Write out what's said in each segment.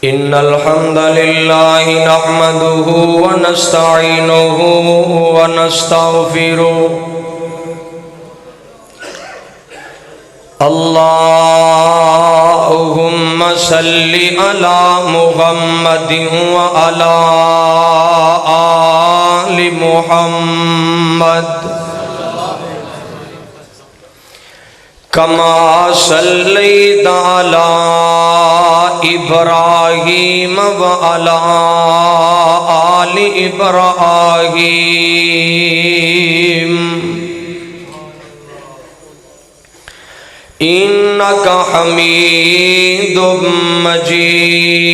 إن الحمد لله نحمده ونستعينه ونستغفره اللهم صل على محمد وعلى آل محمد كما صليت على إبراهيم وعلى آل إبراهيم إنك حميد مجيد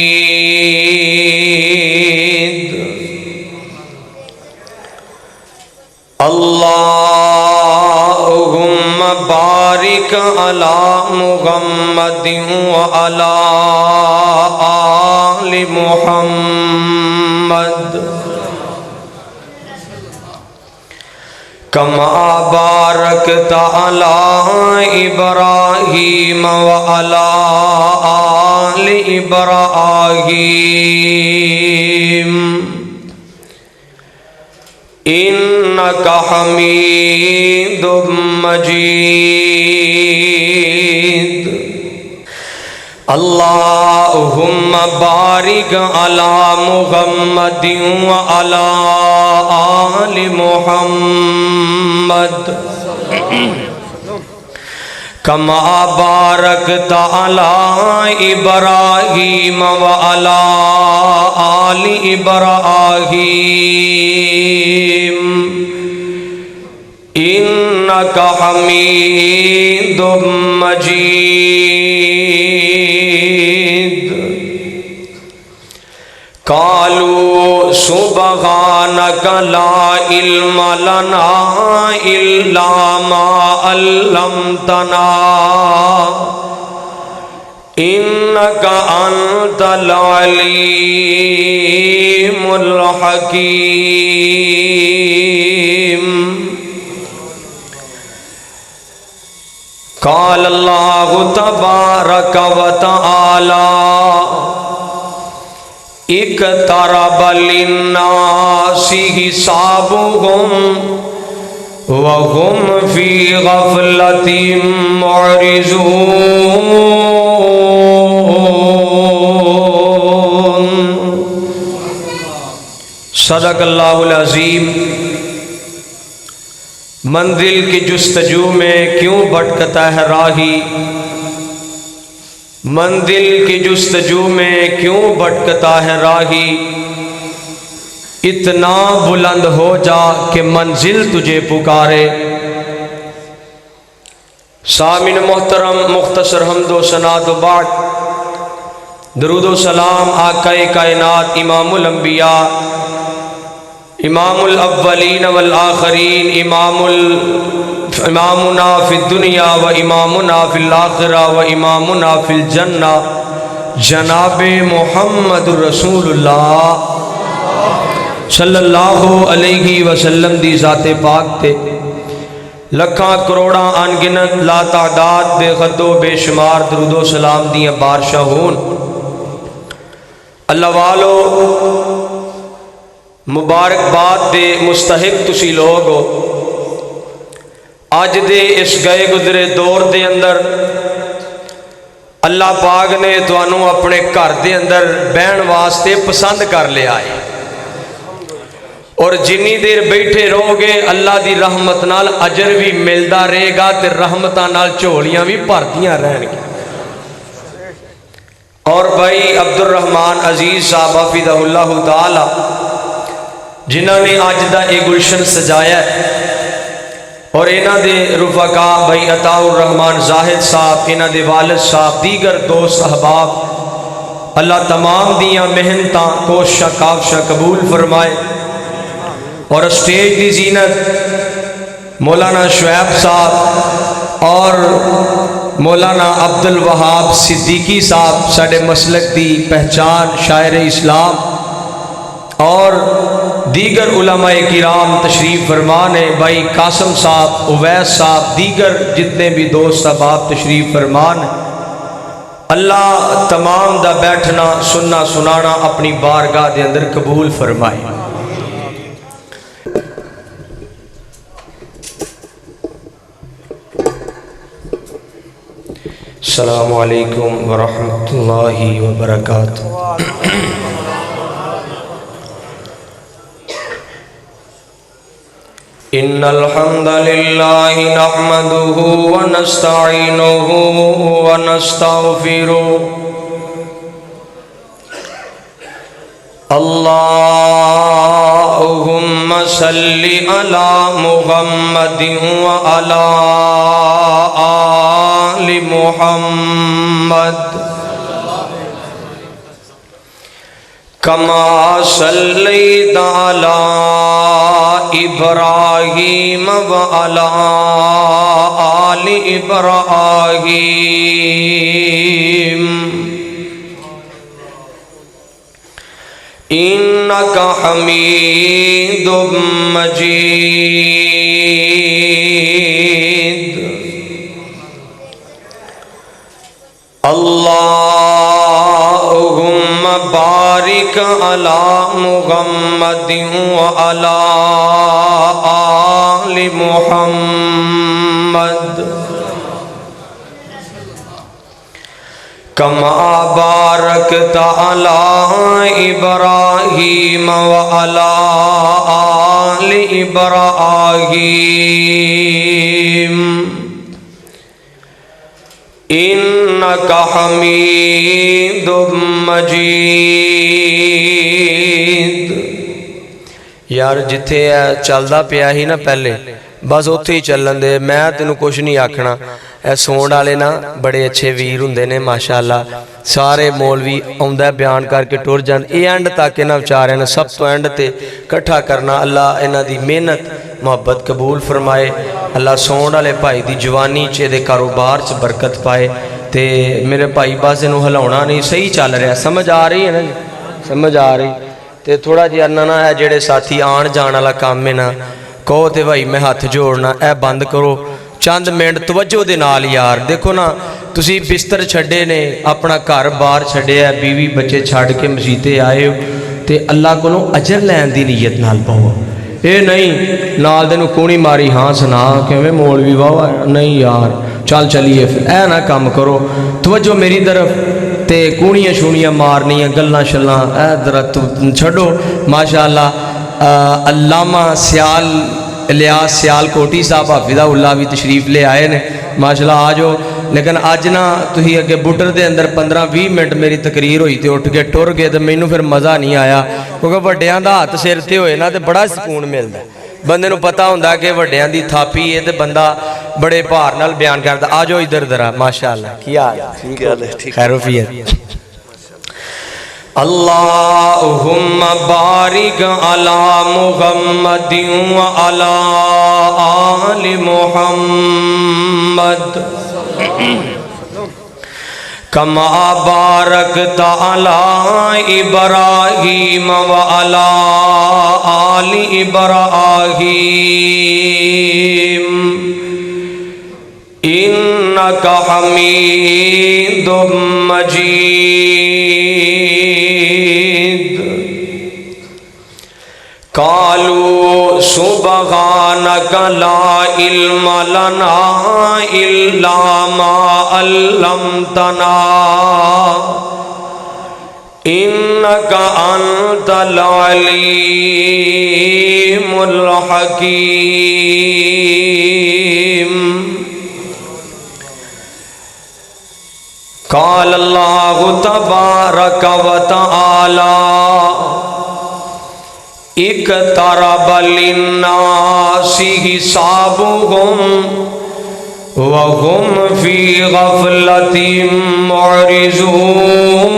اللهم بارك على محمد وعلى آل محمد كما باركت على إبراهيم وعلى آل إبراهيم إنك حميد مجيد اللهم بارك على محمد وعلى آل محمد كما باركت على إبراهيم وعلى آل إبراهيم إنك حميد مجيد قالوا سبحانك لا علم لنا إلا ما علمتنا إنك أنت العليم الحكيم قال الله تبارك وتعالى اقترب للناس حسابهم وهم في غفلة معرضون صدق اللہ العظیم منزل کی جستجو میں کیوں بھٹکتا ہے راہی منزل کی جستجو میں کیوں بھٹکتا ہے راہی اتنا بلند ہو جا کہ منزل تجھے پکارے سامعین محترم مختصر حمد و ثنا و بعد درود و سلام آقا کائنات امام الانبیاء امام الاولین والآخرین امامنا فی الدنیا و امامنا فی الآخرہ و امامنا فی الجنہ جناب محمد رسول اللہ صلی اللہ علیہ وسلم دی ذات پاک تے لکھاں کروڑاں انگنت لا تعداد بے حد و بے شمار درود و سلام دیاں بارشاں ہون اللہ والو مبارکباد دے مستحق تسی لوگ ہو آج دے اس گئے گزرے دور دے اندر اللہ پاک نے توانوں اپنے گھر دے اندر بہن واسطے پسند کر لے آئے اور جنی دیر بیٹھے رہو گے اللہ دی رحمت نال اجر بھی ملدا رہے گا تے رحمتاں نال جھولیاں بھی بھردیاں رہن گی اور بھائی عبد الرحمن عزیز صاحب حفظہ اللہ تعالی جنہوں نے آج دا ایک گلشن سجایا ہے اور انہاں دے رفقا بھائی عطا الرحمن زاہد صاحب انہاں دے والد صاحب دیگر دوست احباب اللہ تمام دیاں محنتاں کوششاں کاوشاں قبول فرمائے اور اسٹیج دی زینت مولانا شعیب صاحب اور مولانا عبد الوہاب صدیقی صاحب ساڑے مسلک دی پہچان شاعر اسلام اور دیگر علماء کرام تشریف فرمان ہے بھائی قاسم صاحب اویس صاحب دیگر جتنے بھی دوست احباب تشریف فرمان اللہ تمام دا بیٹھنا سننا سنانا اپنی بارگاہ دے اندر قبول فرمائے۔ السلام علیکم ورحمۃ اللہ وبرکاتہ۔ ان الحمد للہ نحمده ونستعینه ونستغفره اللہم صل علی محمد وعلی آل محمد کما صلیت علی ابراہیم وعلی آل ابراہیم انک حمید مجید۔ اللہم بارک علی محمد وعلی آل محمد کما بارکت علی ابراہیم وعلی آل ابراہیم انک حمید مجید۔ یار جتھے چلدا پیا ہی نا پہلے بس اتھے ہی چلن دے، میں تینوں کچھ نہیں آکھنا۔ اے سون والے نا بڑے اچھے ویر ہوندے نے ماشاءاللہ، سارے مولوی آوندا بیان کر کے ٹر جان، اے اینڈ تک انہاں بیچاریاں نے سب تو اینڈ تے کٹھا کرنا۔ اللہ انہاں دی محنت محبت قبول فرمائے، اللہ سون والے بھائی دی جوانی چ دے کاروبار چ برکت پائے۔ تے میرے بھائی بس انہوں ہلاونا نہیں، صحیح چل رہا، سمجھ آ رہی ہے نا جی؟ سمجھ آ رہی تے تھوڑا جہا نہ ہے جڑے ساتھی آن جان والا کام ہے نا، کہو تے بھائی میں ہاتھ جوڑنا اے بند کرو چند منٹ توجہ دے نال یار۔ دیکھو نا تسی بستر چھڑے نے، اپنا گھر بار چھڑے ہے، بیوی بچے چھڑ کے مسجدے آئے ہو تے اللہ کو اجر لین دی نیت نال پاؤ۔ اے نہیں نال دے نو کونی ماری ہاں سنا کہ میں مولوی واہ نہیں یار چل چلیے، پھر اے نہ کام کرو، توجہ میری طرف تے کونیاں شونیاں مارنیاں گلاں شلاں اے درت چھڑو۔ ماشاءاللہ علامہ سیال الیاس سیال کوٹی صاحب حافظہ اللہ بھی تشریف لے آئے نے، ماشاءاللہ آجو۔ لیکن آج نا تھی اگے بٹر دے اندر 15-20 منٹ میری تقریر ہوئی تے اٹھ کے ٹر گئے، تو مینوں پھر مزہ نہیں آیا، کیونکہ وڈیاں دا ہاتھ سر تے ہوئے نا تے بڑا سکون ملدا ہے، بندے نو پتہ ہوندا کہ وڈیاں دی تھاپی ہے تے بندہ بڑے بھار نال بیان کردا۔ آجو ادھر ذرا ماشاءاللہ کی حال ہے؟ خیر وفیت۔ اللہم بارک علی محمد وعلی آل محمد کما بارکت علی ابراہیم وعلی آل ابراہیم انک حمید مجید۔ قالوا سبحانک لا علم لنا الا ما علمتنا انک انت العلیم الحکیم۔ قال اللہ تبارک و تعالی اقترب للناس حسابهم وهم في غفلة معرضون۔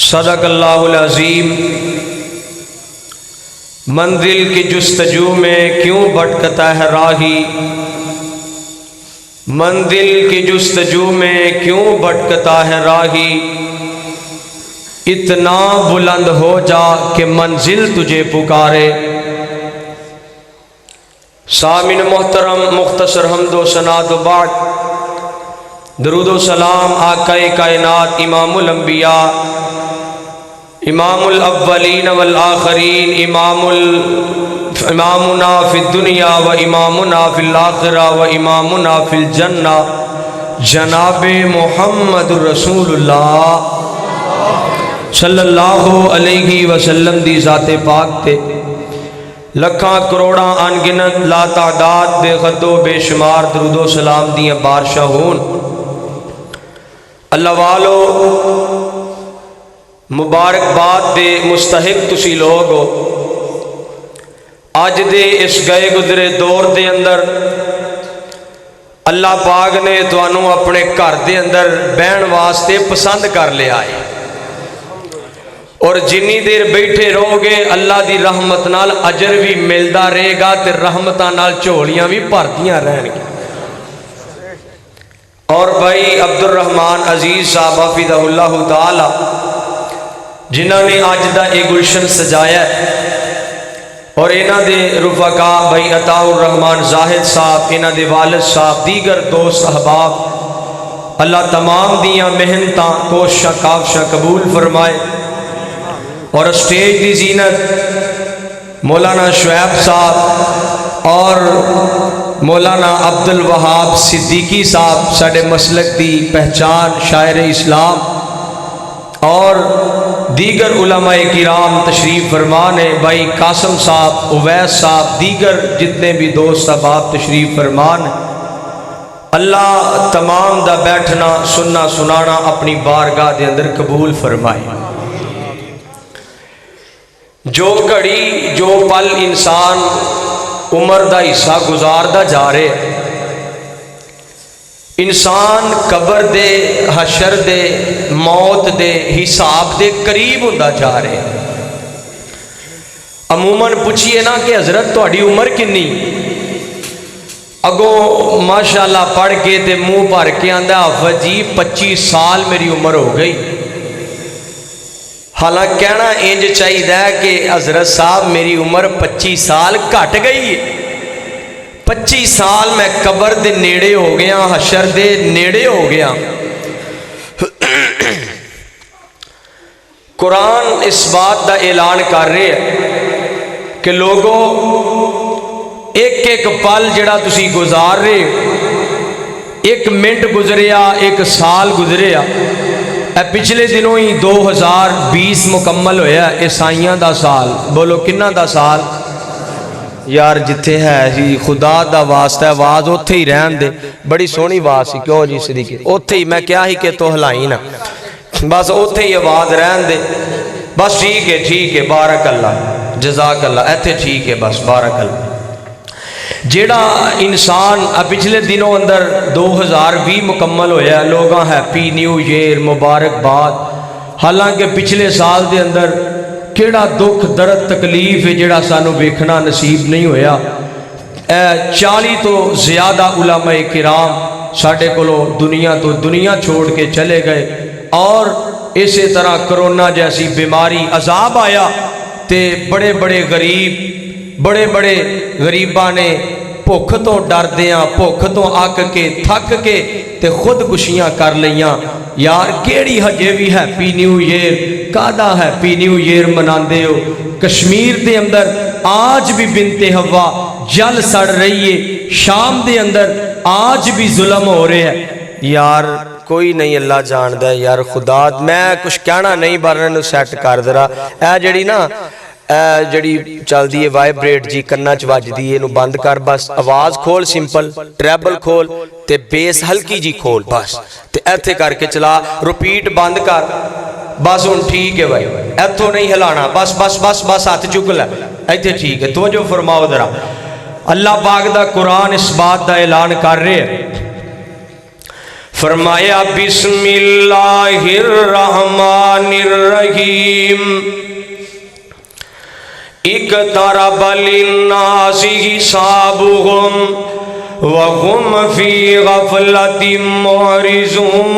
صدق اللہ العظیم۔ منزل کی جستجو میں کیوں بھٹکتا ہے راہی، منزل کی جستجو میں کیوں بھٹکتا ہے راہی، اتنا بلند ہو جا کہ منزل تجھے پکارے۔ سامعین محترم، مختصر حمد و ثنا تو بعد درود و سلام آقا کائنات امام الانبیاء، امام الاولین والآخرین، امامنا فی الدنیا و امامنا فی الاخرہ و امامنا فی الجنہ جناب محمد رسول اللہ صلی اللہ علیہ وسلم دی ذات پاک تے لکھاں کروڑاں انگنت لا تعداد بے حد و بے شمار درود و سلام دیاں بارشاں ہون۔ اللہ والو مبارکباد دے مستحق تسی لوگ ہو۔ آج دے اس گئے گزرے دور دے اندر اللہ پاک نے توانوں اپنے گھر دے اندر بہن واسطے پسند کر لے آئے، اور جنی دیر بیٹھے رہو گے اللہ دی رحمت نال اجر بھی ملدا رہے گا تے رحمتاں نال جھولیاں بھی بھردیاں رہن گی۔ اور بھائی عبد الرحمن عزیز صاحب حفظہ اللہ تعالی جنہوں نے آج دا ایک گلشن سجایا ہے، اور انہاں دے رفقا بھائی عطا الرحمن زاہد صاحب، انہاں دے والد صاحب، دیگر دوست احباب، اللہ تمام دیاں محنتاں کوششاں کاوشاں قبول فرمائے۔ اور اسٹیج دی زینت مولانا شعیب صاحب اور مولانا عبد الوہاب صدیقی صاحب ساڑے مسلک دی پہچان شاعر اسلام، اور دیگر علماء کرام تشریف فرمان ہے، بھائی قاسم صاحب، اویس صاحب، دیگر جتنے بھی دوست احباب تشریف فرمان ہے۔ اللہ تمام دا بیٹھنا سننا سنانا اپنی بارگاہ دے اندر قبول فرمائے۔ جو گھڑی جو پل انسان عمر دا حصہ گزاردا جا رہے، انسان قبر دے، حشر دے، موت دے، حساب دے قریب ہوندا جا رہے۔ عموماً پوچھئے نا کہ حضرت تہاڈی عمر کنی، اگوں ماشاءاللہ پڑھ کے تے منہ بھر کے آندا حافظ جی 25 سال میری عمر ہو گئی۔ حالانکہ کہنا انج چاہیے کہ حضرت صاحب میری عمر 25 سال گھٹ گئی ہے، 25 سال میں قبر دے نیڑے ہو گیا، حشر دے نیڑے ہو گیا۔ قرآن اس بات دا اعلان کر رہے ہیں کہ لوگوں ایک ایک پل جڑا تسی گزار رہے، ایک منٹ گزریا، ایک سال گزریا، اے پچھلے دنوں ہی 2020 مکمل ہویا عیسائیاں دا سال۔ بولو کنہ دا سال؟ یار جتھے ہے جی خدا دا واسطہ آواز اوتھے ہی رہن دے، بڑی سونی آواز سی، کیوں جی صدیقی اوتھے ہی، میں کیا ہی کہ تو ہلائی نا، بس اوتھے ہی آواز رہن دے، بس ٹھیک ہے، بارک اللہ، جزاک اللہ، ایتھے ٹھیک ہے، بس بارک اللہ۔ جیڑا انسان پچھلے دنوں اندر 2020 مکمل ہویا، لوگاں ہیپی نیو ایئر مبارکباد، حالانکہ پچھلے سال دے اندر کیڑا دکھ درد تکلیف ہے جیڑا سانو ویکھنا نصیب نہیں ہویا۔ 40 تو زیادہ علماء کرام ساڑھے کولو دنیا چھوڑ کے چلے گئے، اور اسی طرح کرونا جیسی بیماری عذاب آیا تے بڑے بڑے غریباں نے بھوک تو ڈر دیاں، بھوک تو آک کے تھک کے تے خودکشیاں کر لیاں۔ یار کیڑی ہجے بھی ہیپی نیو ایئر، کادا ہیپی نیو ایئر مناندے ہو؟ کشمیر دے اندر آج بھی بنت ہوا جل سڑ رہی ہے، شام دے اندر آج بھی ظلم ہو رہے ہیں۔ یار کوئی نہیں اللہ جاندہ ہے یار، خدا میں کچھ کہنا نہیں، بارنے نو سیٹ کر درا اے جڑی نا جڑی چل دیئے وائبریٹ جی کننا چواج دیئے نو بند کر، بس آواز کھول سمپل، ٹریبل کھول تے بیس ہلکی جی کھول، بس تے ایتھے کر کے چلا، روپیٹ بند کر، بس ان ٹھیک ہے بھائی، ایتھو نہیں ہلانا، بس ہاتھ چکل ہے، ایتھے ٹھیک ہے۔ توجہ فرماؤ ذرا، اللہ پاک دا قرآن اس بات دا اعلان کر رہے ہیں، فرمایا بسم اللہ الرحمن الرحیم اقترب للناس حسابهم وهم في غفلة معرضون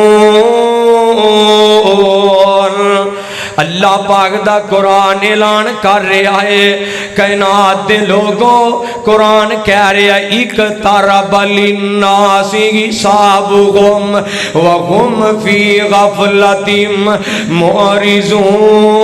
اللہ پاک دا قرآن اعلان کر رہا ہے کائنات دے لوگوں قرآن کہہ رہا ہے اقترب للناس حسابهم وهم فی غفلۃ معرضون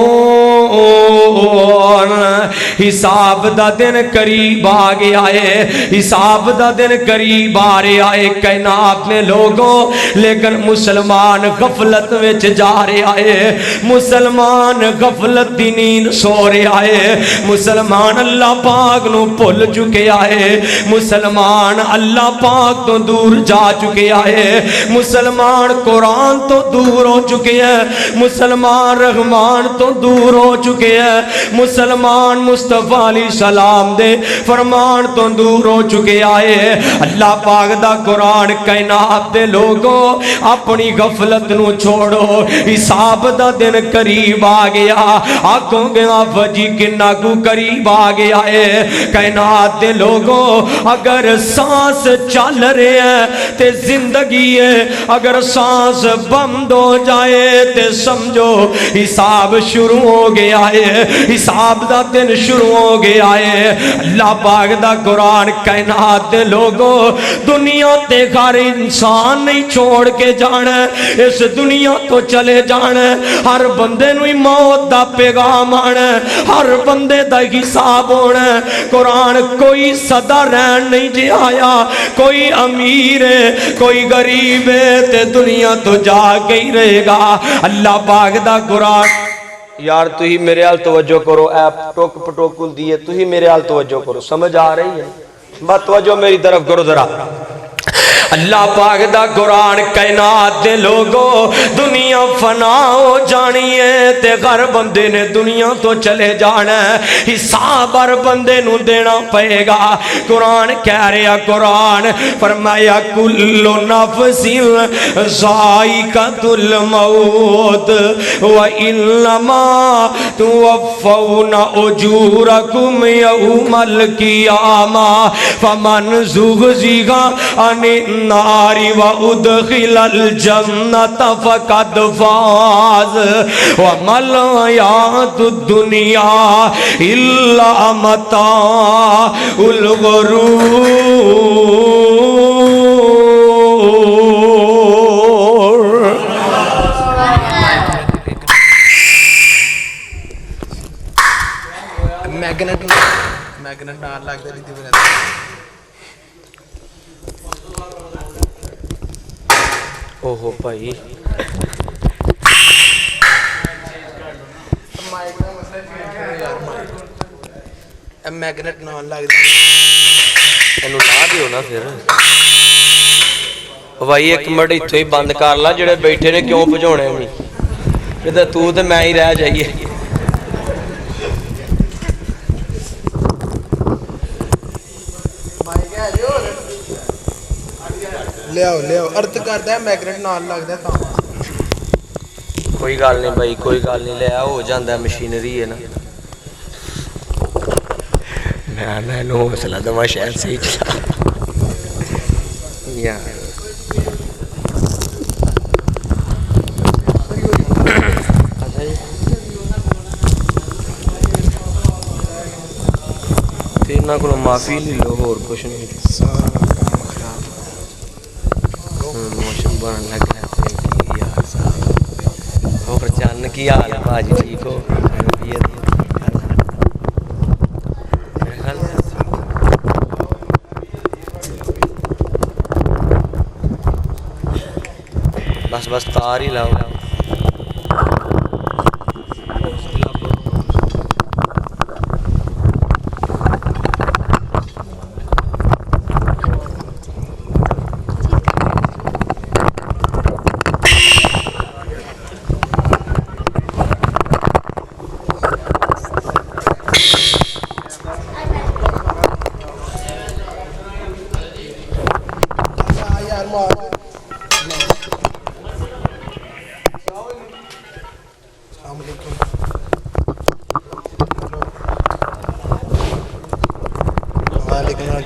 حساب دا دن قریب آ گیا ہے حساب دا دن قریب آ رہا ہے کائنات میں لوگوں لیکن مسلمان غفلت وچ جا رہا ہے مسلمان غفلت دی نیند سو رہا ہے مسلمان اللہ پاک نو بھول چکے ہے مسلمان اللہ پاک تو دور جا چکے ہے مسلمان قرآن تو دور ہو چکے ہیں مسلمان رحمان تو دور ہو چکے ہیں مسلمان مصطفیٰ علیہ السلام دے فرمان تو دور ہو چکے آئے اللہ پاک دا قرآن کائنات دے لوگوں اپنی غفلت نو چھوڑو حساب دا دن قریب آ گیا آنکھوں گے آپ جی کنہ کو قریب آ گیا ہے کائنات دے لوگوں اگر سانس چل رہے ہیں تے زندگی ہے اگر سانس بند ہو جائے تے سمجھو حساب شروع ہو گیا ہے حساب دا دن شروع ہو گیا ہے اللہ پاک دا قرآن کائنات دے لوگوں دنیا تے ہر انسان نہیں چھوڑ کے جانا اس دنیا تو چلے جانا ہر بندے نوی موت دا پیغام آنا ہر بندے دا حساب ہونا قرآن کوئی صدا رہن نہیں جی آیا کوئی امیر ہے کوئی غریب ہے تے دنیا تو جا کے ہی رہے گا اللہ پاک دا قرآن یار تو ہی میرے حال توجہ کرو ایپ ٹوک پٹوک کل دیئے تو ہی میرے حال توجہ کرو سمجھ آ رہی ہے بات توجہ میری طرف کرو ذرا اللہ پاک دا قرآن کائنات دے لوگوں دنیا فنا ہو جانی ہے تے ہر بندے نے دنیا تو چلے جانا ہے حساب ہر بندے نو دینا پئے گا قرآن کہہ رہا قرآن فرمایا کل نفس ذائقۃ الموت وانما توفون اجورکم یوم القیامہ فمن زحزح عن النار وادخل الجنة فقد فاز وما الحياة الدنيا إلا متاع الغرور میگنٹ نال لگدا نہیں دی اوہو بھائی میگنٹ نال لگدا اینو لا دیو نا پھر بھائی ایک منٹ اتھوں ہی بند کر لا جڑے بیٹھے نے کیوں بھجونے نہیں تے تو تے میں ہی رہ جائیے لیاؤ ارتھ کردا ہے میگنٹ نال لگدا تا کوئی گل نہیں بھائی کوئی گل نہیں لیا ہو جاندا ہے مشینری ہے نا میں نو حوصلہ دوا شاید صحیح چلا یار تیرنا کو معافی لے لو اور کچھ نہیں موشن بن لگ رہا ہے یار صاحب اور چان کی حال ہے باجی ٹھیک ہو بس تار ہی لاؤ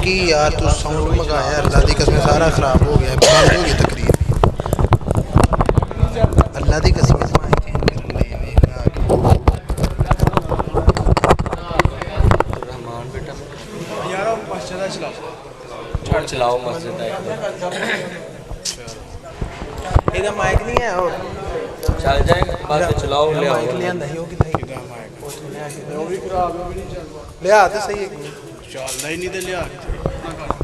کی یار تو ساؤنڈ منگایا اللہ دی قسم سارا خراب ہو گیا بند ہو گئی تقریر اللہ دی قسم ਇਹਦਾ ਮਾਈਕ ਨਹੀਂ ਹੈ ਹੋਰ ਚੱਲ ਜਾਏਗਾ ਬਸ ਚਲਾਓ ਲਿਆਓ ਮਾਈਕ ਲਿਆਂਦਾ ਸੀ ਉਹ ਕਿੱਥੇ ਉਹ ਵੀ ਖਰਾਬ ਹੋ ਨਹੀਂ ਚੱਲਦਾ ਲਿਆ ਤੇ ਸਹੀ ਇੱਕ ਚੱਲਦਾ ਹੀ ਨਹੀਂ ਤੇ ਲਿਆ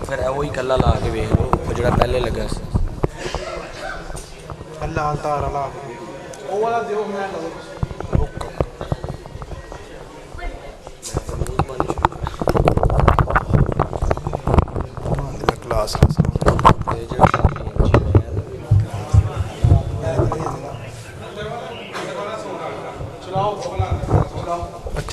ਫਿਰ ਉਹ ਹੀ ਕੱਲਾ ਲਾ ਕੇ ਵੇਖ ਲਓ ਉਹ ਜਿਹੜਾ ਪਹਿਲੇ ਲੱਗਾ ਸੀ ਲਾਲ ਤਾਰ ਵਾਲਾ ਉਹ ਵਾਲਾ ਦਿਓ ਮੈਂ ਕਲਾਸ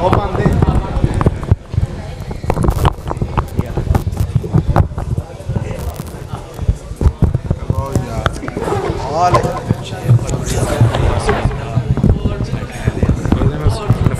ਉਹ ਪਾਉਂਦੇ ਉਹ ਯਾਰ ਹਾਲ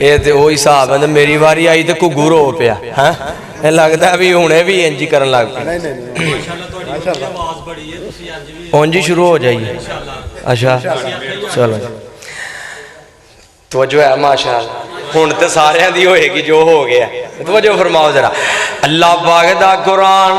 ਇਹ ਤੇ ਉਹ ਹਿਸਾਬ ਹੈ ਮੇਰੀ ਵਾਰੀ ਆਈ ਤੇ ਘੁੱਗੂ ਰੋ ਪਿਆ ਹੈ ਇਹ ਲੱਗਦਾ ਵੀ ਹੁਣੇ ਵੀ ਇੰਜ ਕਰਨ ਲੱਗ ਪਿਆ ਨਹੀਂ ਨਹੀਂ ਮਾਸ਼ਾਅੱਲਾ ਤੁਹਾਡੀ ਆਵਾਜ਼ ਬੜੀ ਹੈ ਤੁਸੀਂ ਅੱਜ ਵੀ ਉਂਝ ਹੀ ਸ਼ੁਰੂ ਹੋ ਜਾਈਏ ਅੱਛਾ ਚਲੋ ਤਵੱਜੋ ਹੈ ਮਾਸ਼ਾਅੱਲਾ ਹੁਣ ਤੇ ਸਾਰਿਆਂ ਦੀ ਹੋਏਗੀ ਜੋ ਹੋ ਗਿਆ ਤਵੱਜੋ ਫਰਮਾਓ ਜ਼ਰਾ ਅੱਲਾਹ ਪਾਕ ਦਾ ਕੁਰਾਨ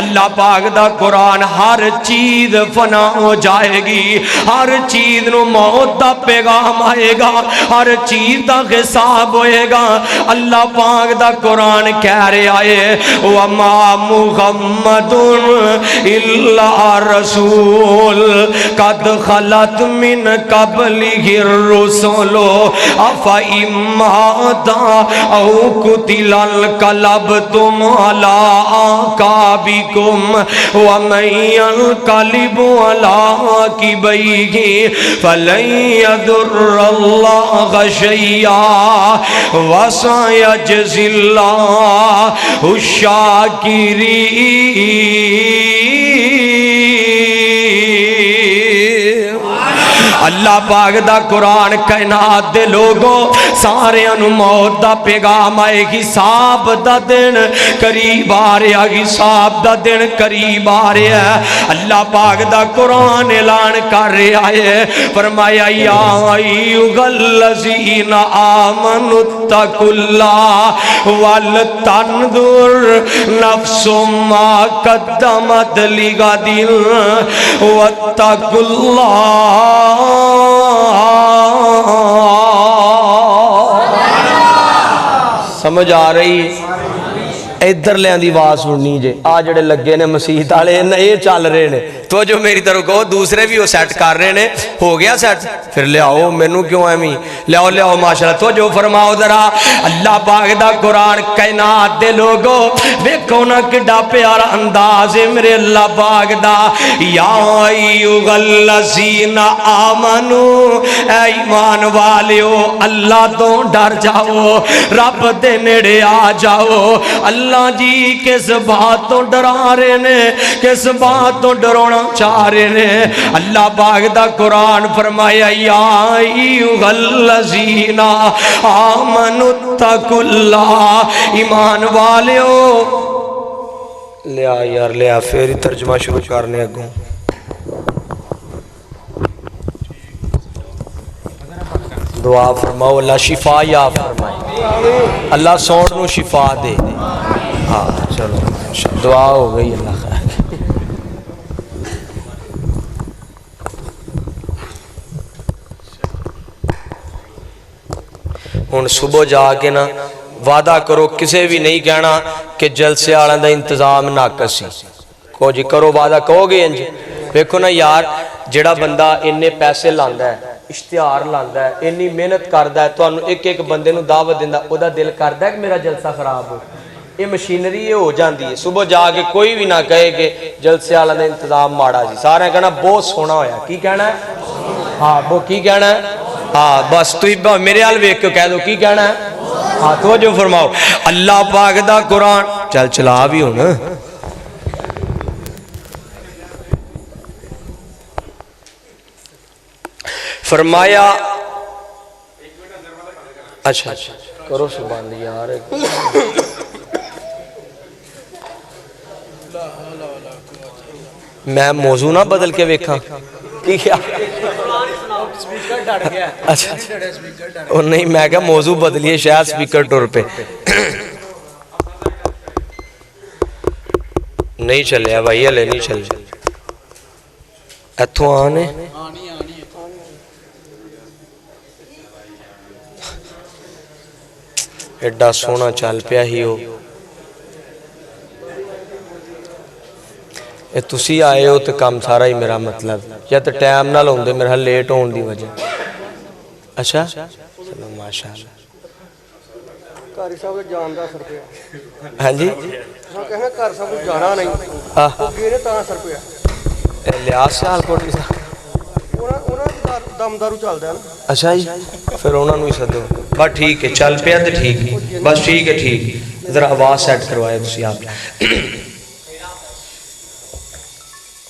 اللہ پاک دا قرآن ہر چیز فنا ہو جائے گی، ہر چیز نو موت دا پیغام آئے گا، ہر چیز دا حساب ہوئے گا۔ اللہ پاک دا قرآن کہہ رہے آئے وَمَا مُحَمَّدٌ إِلَّا رَسُولٌ قَدْ خَلَتْ مِنْ قَبْلِهِ الرُّسُلُ أَفَإِن مَّاتَ أَوْ قُتِلَ انقلبتم عَلَىٰ أَعْقَابِكُمْ وَمَن يَنقَلِبْ عَلَىٰ عَقِبَيْهِ فَلَن يَضُرَّ اللَّهَ شَيْئًا وَسَيَجْزِي اللَّهُ الشَّاكِرِينَ۔ اللہ پاک دا قرآن کائنات دے لوگوں سارے انو موت دا پیغام آئے، حساب دا دن قریب آ رہا، حساب دا دن قریب آ رہا ہے۔ اللہ پاک دا قرآن اعلان کر رہا ہے، فرمایا یا ایھا الذین آمنوا اتقوا اللہ ولتنظر نفس ما قدمت لغد واتقوا اللہ۔ سمجھ آ رہی؟ ادھر لے دی آواز سننی جے، آ جڑے لگے نے مسیحت والے یہ چل رہے نے تو جو میری طرف کہو دوسرے بھی وہ سیٹ کر رہے نے، ہو گیا سیٹ پھر لے آؤ مینوں کیوں ایویں لیاؤ لیاؤ ماشاءاللہ تو جو فرماؤ ذرا اللہ پاک دا قرآن کائنات دے لوگو ویکھو نا کڈا پیارا انداز ہے میرے اللہ پاک دا۔ یا ایھا الذین آمنو اے ایمان والیو اللہ تو ڈر جاؤ، رب دے نیڑے آ جاؤ۔ اللہ جی کس بات تو ڈرا رہے نے، کس بات تو ڈرونا چاہ رہے نے؟ اللہ پاک دا قرآن فرمایا یا ایھا الذین آمنوا اتقوا اللہ، ایمان والیو لیا یار لیا پھر ترجمہ شروع کرنے اگوں دعا فرماؤ اللہ شفا یا فرمائے، اللہ سوڑ نو شفا دے۔ ہاں چلو دعا ہو گئی، اللہ خیر۔ ہن صبح جا کے نا وعدہ کرو کسے بھی نہیں کہنا کہ جلسے والوں دا انتظام ناقص سی، کو جی کرو وعدہ کہو گے انج؟ دیکھو نا یار جڑا بندہ انے پیسے لاندا ہے، اشتہار لاندا ہے، انی محنت کردا ہے، تانوں ایک ایک بندے نو دعوت دیندا، او دا دل کردا ہے کہ میرا جلسہ خراب ہو؟ یہ مشینری یہ ہو جاندی ہے۔ صبح جا کے کوئی بھی نہ کہے کہ جلسے والا دا انتظام ماڑا جی، سارے کہنا بہت سونا ہویا، کی کہنا ہے؟ ہاں وہ کی کہنا ہے؟ ہاں بس تو میرے حال ویکھ کے کہہ دو کی کہنا ہے؟ ہاں تو جو فرماؤ اللہ پاک دا قرآن چل چلا بھی ہو نا۔ فرمایا اچھا کرو سبحان اللہ یار، میں موضوع نہ بدل کے ویکھاں کی کیا؟ اچھا اور نہیں میں کہا موضوع بدلیے شاید سپیکر ٹور پہ نہیں چلے بھائی، ہلے نہیں چلے ایتھوں آنے ایڈا سونا چل پیا ہی ہو، تسی آئے ہو تو کام سارا ہی میرا مطلب یا تو ٹائم نہ لوندے میرا لیٹ ہون دی وجہ۔ اچھا چلو ماشاءاللہ کاری صاحب جان دا سر پیا، ہاں جی کہنا کار صاحب جانا نہیں گیرے تا سر پیا لیاس سے حال کوٹی سا انہاں دم دارو چلدا ہے نا۔ اچھا جی پھر انہاں نو ہی سدو بس ٹھیک ہے چل پیا تے ٹھیک بس ٹھیک ہے ٹھیک ذرا آواز سیٹ کروایا تسی آپ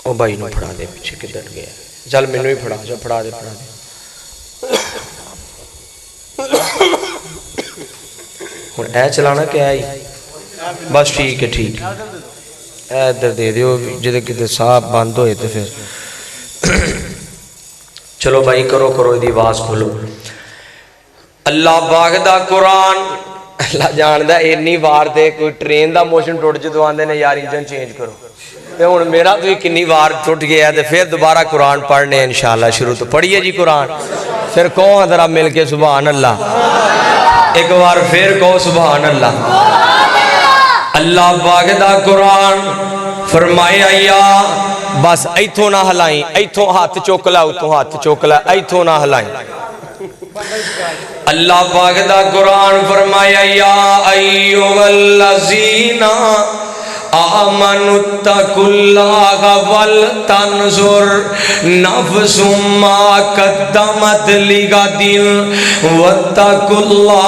او بھائی نو پڑھا دے پیچھے کدھر گیا چل مینوں ہی پڑھا جا پڑھا دے ہن اے چلانا کہ اے بس ٹھیک ہے ٹھیک اے ادھر دے دیو جدے کدے صاحب بند ہوئے تے پھر چلو بھائی کرو دی آواز کھولو۔ اللہ پاک دا قرآن اللہ جاندہ اینی وار دے کوئی ٹرین دا موشن ٹوٹ جدو آندے نے یار انجن چینج کرو تے ہن میرا تو کنی وار ٹوٹ گیا تے پھر دوبارہ قرآن پڑھنے انشاءاللہ شروع تو پڑھیے جی قرآن پھر کہو ذرا مل کے سبحان اللہ ایک بار پھر کہو سبحان اللہ اللہ پاک دا قرآن فرمایا یا بس ایتھوں نہ ہلائیں ایتھوں ہاتھ چوکلا اتھوں ہاتھ چوکلا ایتھوں نہ ہلائیں اللہ پاک دا قرآن فرمایا یا ایوہ الذین آمنوا اتقوا اللہ ولتنظر نفس ما قدمت لغد واتقوا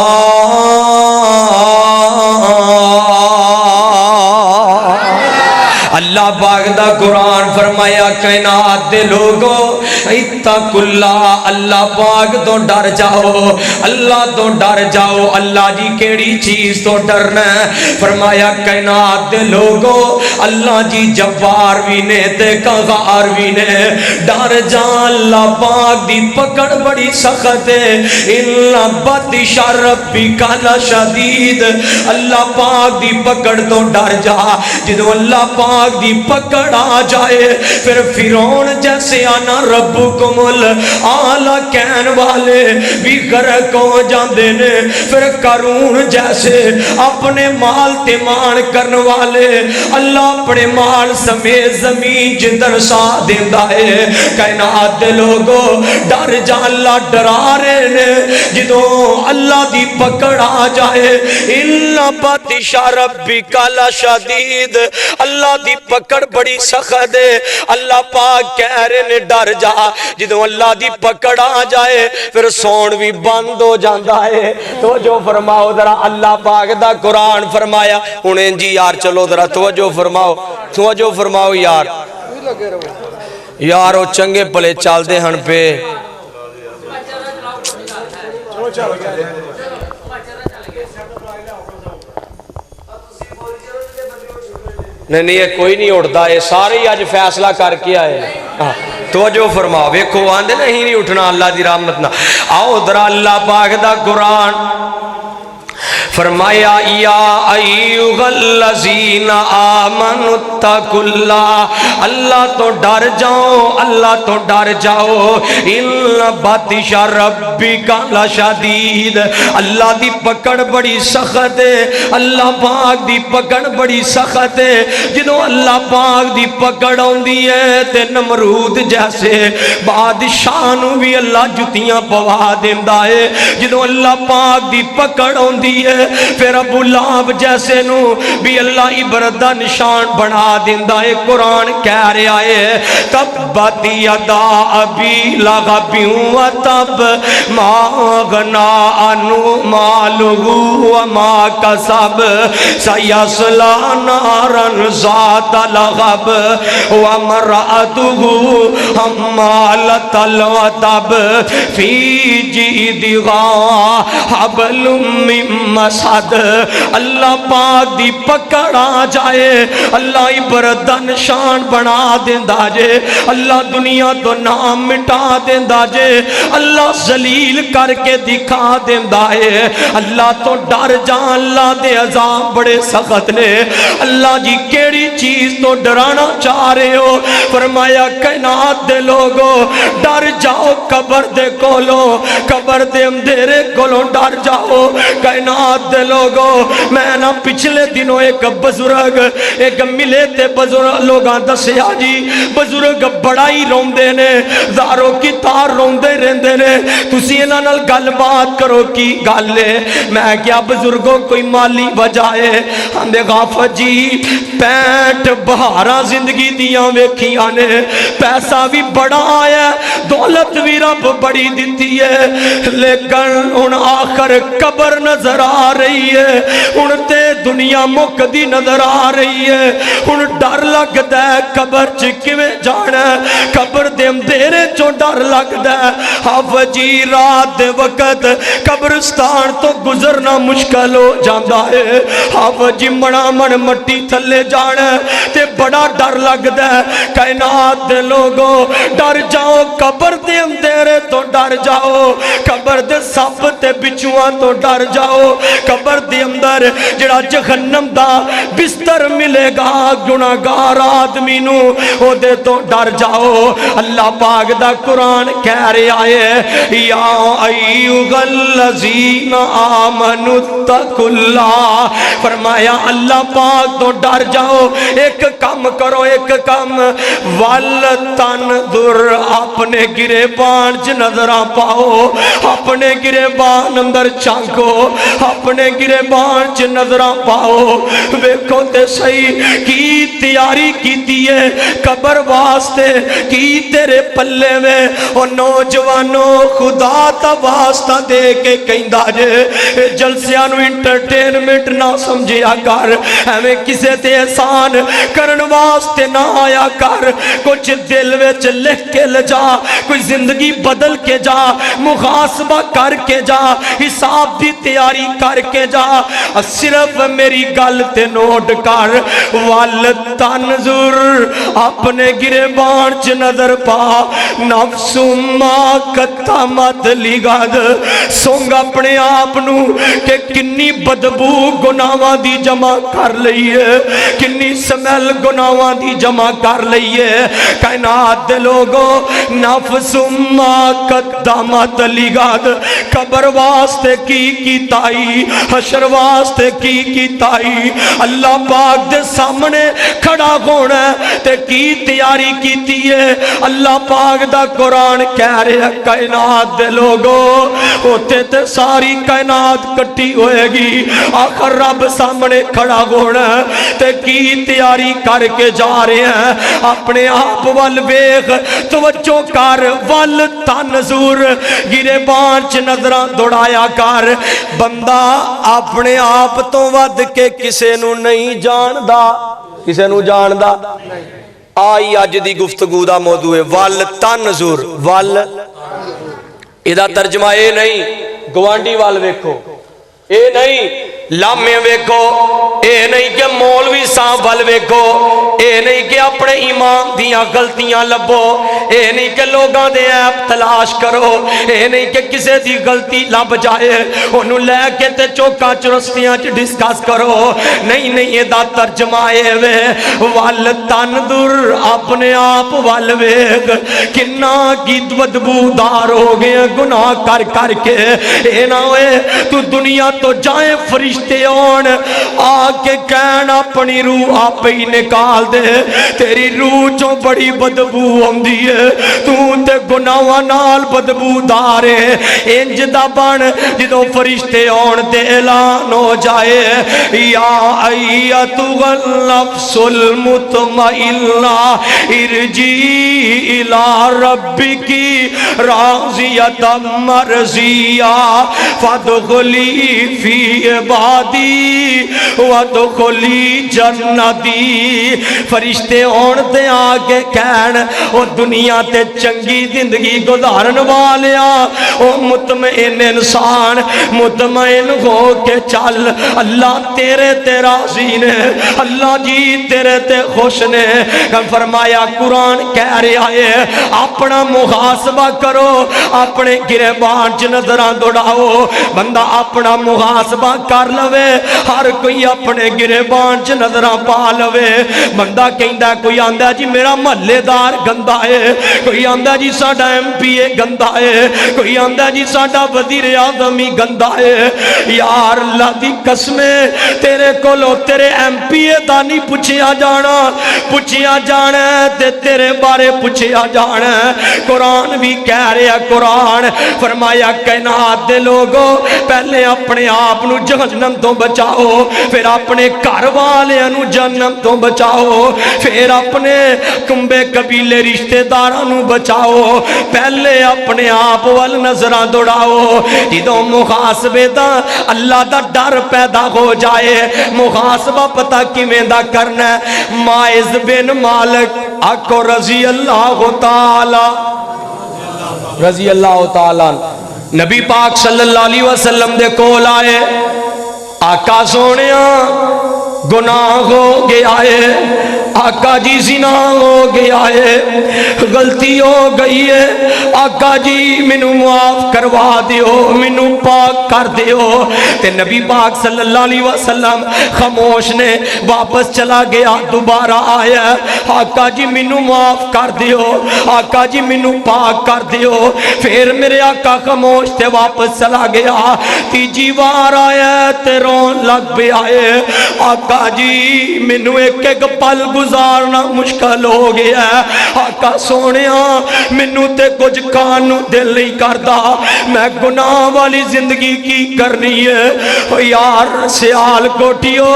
اللہ پاک دا قرآن فرمایا کائنات دے لوگو اتقوا اللہ اللہ پاک تو ڈر جاؤ اللہ تو ڈر جاؤ اللہ جی کیڑی چیز تو ڈرنا ہے فرمایا کائنات دے لوگو اللہ جی جبار بھی نے تے قہار بھی نے ڈر جا اللہ پاک دی پکڑ بڑی سخت ہے اللہ بطش ربک لشدید اللہ پاک دی پکڑ تو ڈر جا جدو اللہ پاک دی پکڑ آ جائے پھر فرعون جیسے آنا ربکم العالی کہن والے بھی غرق ہو جاندے نے پھر قارون جیسے اپنے مال تیمان کرن والے اللہ اپنے مال سمیت زمین جدر سا دیندہ ہے کائنات دے لوگو ڈر جا اللہ ڈرا رہے نے جدو اللہ دی پکڑ آ جائے اللہ بطش ربک لشدید اللہ دی پکڑ بڑی سخت ہے اللہ پاک کہہ رہے نے ڈر جا جدو اللہ دی پکڑ آ جائے پھر سون بھی بند ہو جاندہ ہے تو جو فرماؤ ذرا اللہ پاک دا قرآن فرمایا انہیں جی یار چلو ذرا توجہ فرماؤ یار یارو چنگے پلے چال دے ہن پہ نہیں یہ کوئی نہیں اٹھتا ہے سارے ہی آج فیصلہ کر کے آئے توجہ فرماؤ ویکھو آندے نہیں نہیں اٹھنا اللہ دی رحمت نہ آؤ ذرا اللہ پاک دا قرآن فرمایا یا ایوہ الذین آمنوا اتقوا اللہ اللہ تو ڈر جاؤ ان بطش ربک لشدید اللہ دی پکڑ بڑی سخت ہے اللہ پاک دی پکڑ بڑی سخت ہے جدو اللہ پاک دی پکڑ ہوندی ہے تے نمرود جیسے بادشاہ نو بھی اللہ جتیاں پوا دیندا ہے جدو اللہ پاک دی پکڑ ہوندی ہے پھر ابو لہب جیسے نو بھی اللہ عبرت دا نشان بنا دیندہ ہے قرآن کہہ رہا ہے تبت یدا ابی لہب وتب ما غنا عنہ مالہ وما کسب سیصلی نارا ذات لہب وامرأتہ حمالۃ الحطب فی جیدہا حبل من مسد اللہ پاک دی پکڑ آ جائے اللہ عبرت دا نشان بنا دیندہ جے اللہ دنیا تو نام مٹا دیندہ جے اللہ ذلیل کر کے دکھا دیندہ ہے اللہ تو ڈر جا اللہ دے عذاب بڑے سخت نے اللہ جی کیڑی چیز تو ڈرانا چاہ رہے ہو فرمایا کائنات دے لوگو ڈر جاؤ قبر دے کولو قبر دے اندھیرے کولو ڈر جاؤ کائنات دے لوگو میں نا پچھلے دنوں ایک بزرگ ایک ملے تے بزرگ لوگاں دسیا جی بزرگ بڑا ہی روندے نے زاروں کی تار روندے رہندے نے تسی انہاں نال گل بات کرو کی گل ہے میں کیا بزرگوں کوئی مالی وجہ ہے ہم دے غافت جی 65 بہاراں زندگی دیاں ویکھیاں نے پیسہ بھی بڑا آیا دولت بھی رب بڑی دیتی ہے لیکن ان آخر قبر نظر آ رہی ہے ان تے دنیا مک دی نظر آ رہی ہے ان ڈر لگتا ہے قبر چکویں جانا ہے قبر دے اندھیرے چو ڈر لگتا ہے حافظ جی رات دے وقت قبرستان تو گزرنا مشکل ہو جاندہ ہے حافظ جی مڑا من مٹی تھلے جانا ہے تے بڑا ڈر لگتا ہے کائنات دے لوگوں ڈر جاؤ قبر دے اندھیرے تو ڈر جاؤ قبر دے سپ تے بچوان تو ڈر جاؤ قبر دے اندر جڑا جہنم دا بستر ملے گا گناہگار آدمی نو او دے تو ڈر جاؤ اللہ پاک دا قرآن کہہ رہا ہے یا ایھا الذین آمنوا اتقوا اللہ فرمایا اللہ پاک تو ڈر جاؤ ایک کام کرو ایک کام وَلْتَنْظُرْ اپنے گریبان چ نظراں پاؤ اپنے گریبان اندر چانکو اپنے گریبان چ نظراں پاؤ ویکھو تے صحیح کی تیاری کیتی ہے قبر واسطے کی تیرے پلے میں او نوجوانوں خدا تا واسطہ دے کے کہندا جے جلسیاں نو انٹرٹینمنٹ نہ سمجھیا کر ایویں کسے تے احسان کرن واسطے نہ آیا کر کچھ دل وچ لکھ کے لجا کوئی زندگی بدل کے جا محاسبہ کر کے جا حساب دی تیاری کر کے جا صرف میری گل تے نوٹ کر وَلْتَنْظُرْ اپنے گریبان چ نظر پا نفس ما قدمت لغد سونگ اپنے آپ نو کہ کنی بدبو گناہاں دی جمع کر لئیے کنی سمیل گناہاں دی جمع کر لئیے کائنات دے لوگوں نفس ما قدمت لغد قبر واسطے کی تائی حشر واسطے کی تائی اللہ پاک دے سامنے کھڑا ہونا تے کی تیاری کیتی ہے اللہ پاک دا قرآن کہہ رہے کائنات دے لوگوں ہوتے تے ساری کائنات کٹی ہوئے گی آخر رب سامنے کھڑا ہونا تے کی تیاری کر کے جا رہے ہیں اپنے آپ وال ویخ توجہ کر وَلْتَنْظُرْ گریبان چ نظراں دوڑایا کر بندہ اپنے آپ تو ود کے کسے نو نہیں جاندا کسے نو جاندا آئی اج دی گفتگو دا موضوع ہے وَلْتَنْظُرْ ول ادا ترجمہ اے نہیں گوانڈی وال ویکھو اے نہیں لامے ویکھو اے نہیں کہ مولوی صاحب وال ویکھو اے نہیں کہ اپنے امام دیاں غلطیاں لبو اے نہیں کہ لوگاں دے عیب تلاش کرو اے نہیں کہ کسے دی غلطی لب جائے انہوں لے کے تے چوکا چرستیاں چ ڈسکس کرو نہیں دا ترجمہ اے وے وَلْتَنْظُرْ اپنے آپ وال ویکھ کنا کی بدبودار ہو گئے گناہ کر کے اے نہ ہوئے تو دنیا تو جائیں فرشتے آن آکے کہن اپنی روح آپ ہی نکال دے تیری روح جو بڑی بدبو ہوندی ہے تو تے گناہاں نال بدبو دارے انج دا بن جدوں فرشتے آن تے اعلان ہو جائے یا ایتھا النفس المطمئنہ ارجعی الی ربک راضیۃ مرضیہ فادخلی فی عبادی وادخلی جنتی فرشتے ہون تے آگے کہن او دنیا تے چنگی زندگی گزارن والیا او مطمئن انسان مطمئن ہو کے چل اللہ تیرے تے راضی نے اللہ جی تیرے تے خوش نے فرمایا قرآن کہہ رہا ہے اپنا محاسبہ کرو اپنے گریبان چ نظراں دوڑاؤ بندہ اپنا محاسبہ کر لوے ہر کوئی اپنے گریبان چ نظراں پا لوے بندہ کہندا کوئی آندا جی میرا محلے دار گندا ہے کوئی آندا جی ساڈا ایم پی اے گندا ہے کوئی آندا جی ساڈا وزیر اعظم ہی گندا ہے یار اللہ دی قسم تیرے کولو تیرے ایم پی اے دا نہیں پوچھیا جانا تے تیرے بارے پوچھیا جانا قرآن بھی کہہ رہا قرآن فرمایا کائنات دے لوگوں پہلے اپنے آپ نو جہنم تو بچاؤ پھر اپنے گھر والیاں نو جہنم تو بچاؤ پھر اپنے کنبے قبیلے رشتہ داراں نو بچاؤ پہلے اپنے آپ وال نظراں دوڑاؤ جدوں محاسبے دا اللہ دا ڈر پیدا ہو جائے محاسبہ پتہ کیویں دا کرنا ہے ماعز بن مالک آکو رضی اللہ تعالی نبی پاک صلی اللہ علیہ وسلم دے کول آئے آقا سونیا گناہ ہو گیا ہے آقا جی زنا ہو گیا ہے، غلطی ہو گئی ہے، آقا جی مینوں معاف کروا دیو، مینوں پاک کر دیو۔ تے نبی پاک صلی اللہ علیہ وسلم خاموش نے، واپس چلا گیا، دوبارہ آیا، آقا جی مینوں معاف کر دیو، آقا جی مینوں پاک کر دیو۔ پھر میرے آقا خاموش تے واپس چلا گیا، تیجی بار آیا تے رون لگ پہ آئے، آقا جی مینوں ایک ایک پل گزارنا مشکل ہو گیا ہے، آقا سونیا مینوں تے کچھ کانوں دل نہیں کردا، میں گناہ والی زندگی کی کرنی ہے۔ یار سیال کوٹیو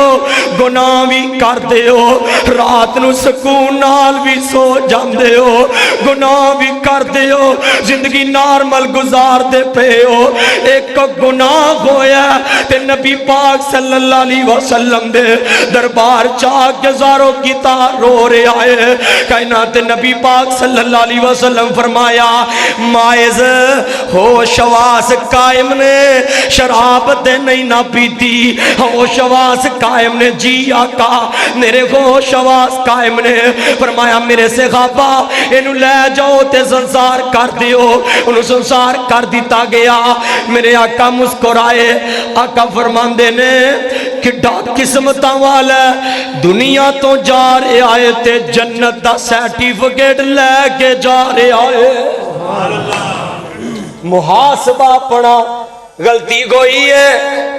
گناہ بھی کر دیو، رات نو سکون نال بھی سو جاندے ہو، گناہ بھی کر دیو، زندگی نارمل گزار دے پے ہو، ایک گناہ ہویا تے نبی پاک صلی اللہ علیہ وسلم دے دربار چاک گزارو کی رو رہے آئے، کائنات نبی پاک صلی اللہ علیہ وسلم فرمایا مائز ہوش حواس قائم نے، شراب تے نہیں نہ پیتی، ہوش حواس قائم نے، جی آقا میرے ہوش حواس قائم نے۔ فرمایا میرے سے خوابا انہوں لے جاؤ تے سنسار کر دیو، انہوں سنسار کر دیتا گیا۔ میرے آقا مسکرائے، آقا فرماندے نے کڈا قسمتاں والا دنیا تو جا رہے آئے تے جنت دا سرٹیفکیٹ لے کے جا رہے آئے۔ محاسبہ پڑا غلطی گوئی ہے،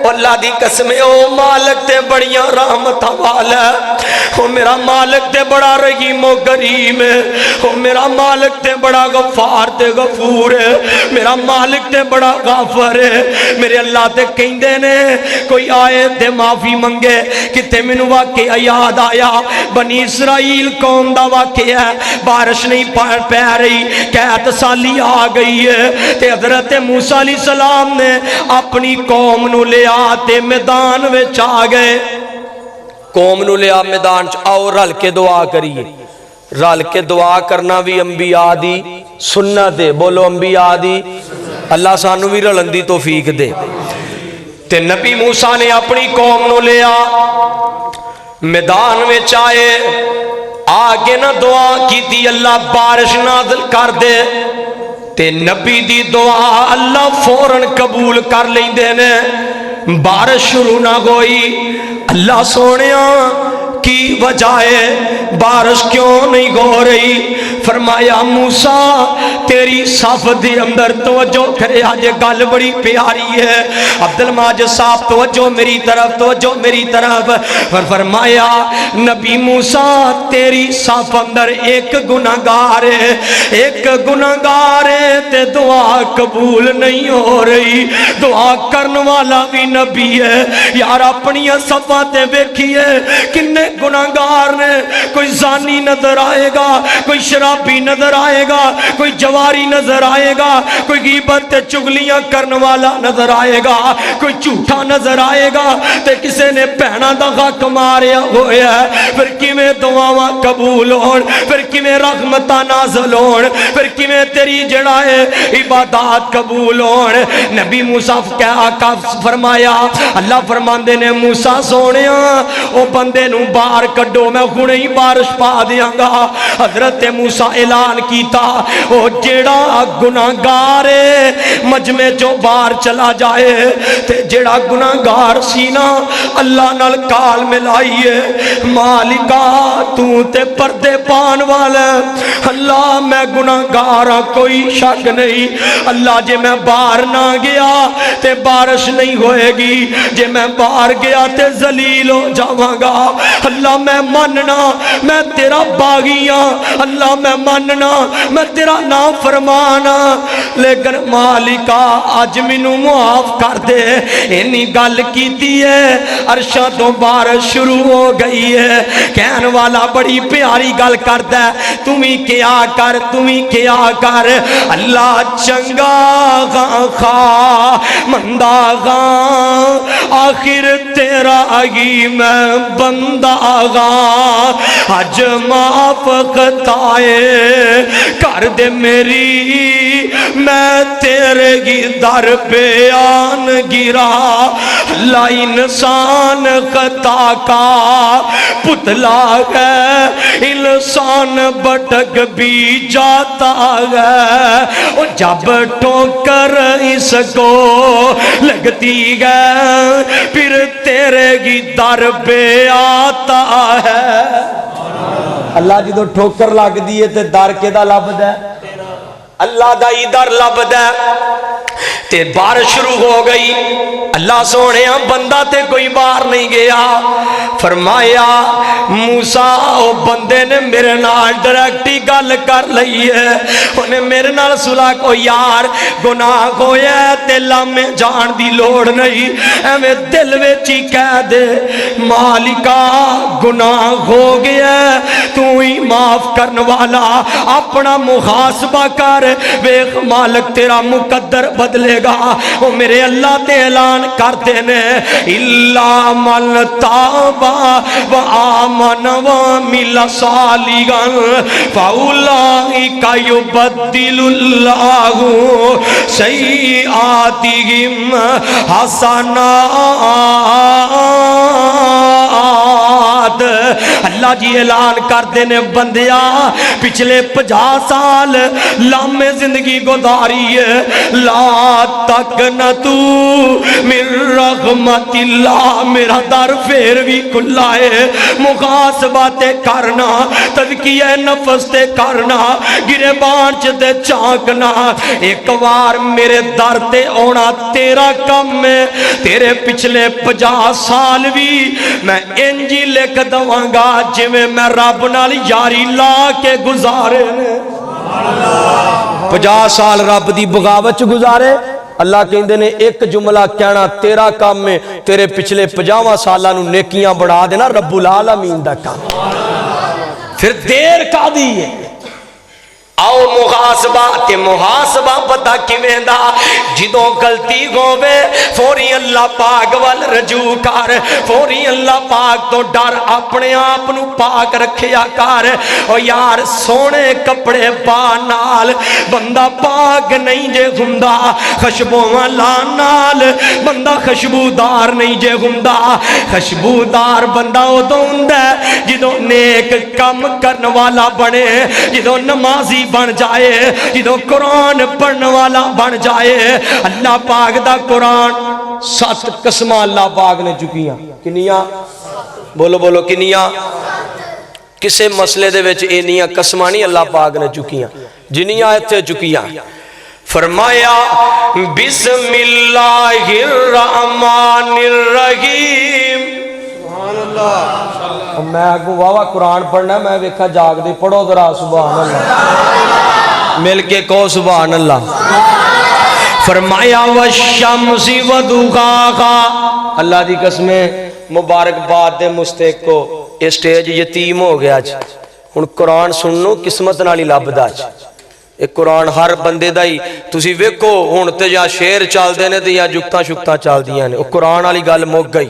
اللہ دی قسمیں او مالک تے بڑیاں رحمتاں والا ہے، او میرا مالک تے بڑا رحیم و کریم ہے، او میرا مالک تے بڑا غفار تے غفور ہے، میرا مالک تے بڑا غافر ہے۔ میرے اللہ تے کہندے نے کوئی آئے تے معافی منگے، کتے مینوں واقعہ یاد آیا، بنی اسرائیل قوم دا واقعہ ہے، بارش نہیں پہ رہی، قحط سالی آ گئی ہے، تے حضرت موسیٰ علیہ السلام نے اپنی قوم نو لے آتے میدان وچ آ گئے، قوم نو لے آ میدان چ آؤ رل کے دعا کریے۔ رل کے دعا کرنا بھی انبیاء دی سنت ہے، بولو انبیاء دی، اللہ سانو بھی رلن دی توفیق دے۔ تے نبی موسیٰ نے اپنی قوم نو لے آ میدان وچ آئے، آگے نہ دعا کی تھی اللہ بارش نازل کر دے، تے نبی دی دعا اللہ فوراً قبول کر لیندے نے، بارش شروع نہ ہوئی۔ اللہ سونیا کی وجہ ہے بارش کیوں نہیں ہو رہی؟ فرمایا موسیٰ تیری صف دے اندر توجہ کرے، آج گل بڑی پیاری ہے، عبد الماجد صاحب توجہ میری طرف، توجہ میری طرف۔ فرمایا نبی موسیٰ تیری صف اندر ایک گناہگار ہے، ایک گناہگار ہے تے دعا قبول نہیں ہو رہی، دعا کرن والا بھی نبی ہے۔ یار اپنی صفاں تے ویکھیے کنے گناہگار نے، کوئی زانی نظر آئے گا، کوئی شرابی نظر آئے گا، کوئی جواری نظر آئے گا، کوئی غیبت تے چغلیاں کرن والا نظر آئے گا، کوئی جھوٹا نظر آئے گا، تے کسے نے بہناں دا حق ماریا ہویا ہے۔ پھر کیویں دعاواں قبول ہون، پھر کیویں رحمتاں نازل ہون، پھر کیویں تیری جڑا ہے عبادات قبول ہون۔ نبی موسیٰ آقا فرمایا، اللہ فرماندے نے موسیٰ سونیا او بندے نو باہر کڈو، میں ہنے ہی بارش پا دیاں گا۔ حضرت موسیٰ اعلان کیتا او جیڑا گناہگار ہے مجمع جو باہر چلا جائے، تے جیڑا گناہگار سینا اللہ نال کال ملائیے، مالکا تو تے پردے پان والا، اللہ میں گناہگار ہاں کوئی شک نہیں، اللہ جے میں باہر نہ گیا تے بارش نہیں ہوئے گی، جے میں باہر گیا تے ذلیل ہو جاواں گا، اللہ میں ماننا میں تیرا باغی ہاں، اللہ میں ماننا میں تیرا نافرمانا، لیکن مالکا اج مینوں معاف کر دے۔ اینی گل کیتی ہے عرشاں تو بارش شروع ہو گئی ہے، کہن والا بڑی پیاری گل کردا ہے، تمہیں کیا کر، تمہیں کیا کر، اللہ چنگا غاں خواہ مندہ غاں، آخر تیرا آگی میں بندہ غاں، اج معاف خطائے کر دے میری، میں تیرے ہی در پہ آن گرا لا انسان خطا کا پتلا ہے انسان بھٹک بھی جاتا ہے اور جب ٹھوکر اس کو لگتی ہے پھر تیرے ہی در پہ آتا ہے اللہ جی تو ٹھوکر لگ دیئے تے در کے دا لبد ہے اللہ دا ہی در لبد ہے تے بارش شروع ہو گئی اللہ سونے بندہ تے کوئی باہر نہیں گیا فرمایا موسیٰ او بندے نے میرے نال ڈائریکٹی گل کر لئی ہے انہیں میرے نال صلح کو یار گناہ ہویا ہے تے لامے جان دی لوڑ نہیں ایویں دل وچ ہی کہہ دے مالکا گناہ ہو گیا تو ہی معاف کرنے والا اپنا محاسبہ کر ویخ مالک تیرا مقدر بدلے گا وہ میرے اللہ تے اعلان کرتے نے اللہ من تابا و آمن و مل صالحا فاولئک یبدل اللہ سیئاتہم حسنات اللہ جی اعلان کرتے نے بندیا پچھلے 50 سال لامے زندگی گزاری ہے لا تقنطو من رحمت اللہ میرا در پھر بھی کھلا ہے محاسبہ تے کرنا تذکیہ نفس تے کرنا گریبان چ تے چانکنا ایک بار میرے در تے اونا تیرا کم ہے تیرے پچھلے 50 سال بھی میں انجی لکھ دواں گا جی میں رب نال یاری لا کے گزارے 50 سال رب دی بغاوت گزارے اللہ کہندے نے ایک جملہ کہنا تیرا کام میں تیرے پچھلے 50 سالہ نو نیکیاں بڑھا دینا رب العالمین دا کام پھر دیر کا دیئے آؤ محاسبہ تے محاسبہ پتا کیویں دا جدوں غلطی ہووے فوری اللہ پاک وال رجوع کر فوری اللہ پاک تو ڈر اپنے آپ نو پاک رکھیا کر او یار سونے کپڑے پا نال بندہ پاک نہیں جے ہوندا خوشبوواں لان نال بندہ خوشبودار نہیں جے ہوندا خوشبودار بندہ اودوں ہوندا جدوں نیک کم کرن والا بنے جدوں نمازی بن جائے جدوں قرآن پڑھنے والا بن جائے اللہ پاک دا قرآن 7 قسمہ اللہ پاک نے چکیاں کنیاں بولو بولو کنیاں کسے مسئلے دے وچ اینیاں قسمہ نہیں اللہ پاک نے چکیاں جنیاں ایتھے چکیاں فرمایا بسم اللہ الرحمن الرحیم سبحان اللہ میں آگو واوا قرآن پڑھنا ہے میں ویکھا جاگ دے پڑھو ذرا سبحان اللہ مل کے کہو سبحان اللہ فرمایا والشمس وضحاها اللہ دی قسمیں مبارک بات دے مستحق کو یہ سٹیج یتیم ہو گیا آج ہن قرآن سننو قسمت نالی لبدا آج ایک قرآن ہر بندے دا ہی تسی ویکھو ہن تے یا شعر چل دے نے تے یا جکتاں شکتاں چل دیاں نے او قرآن والی گل مک گئی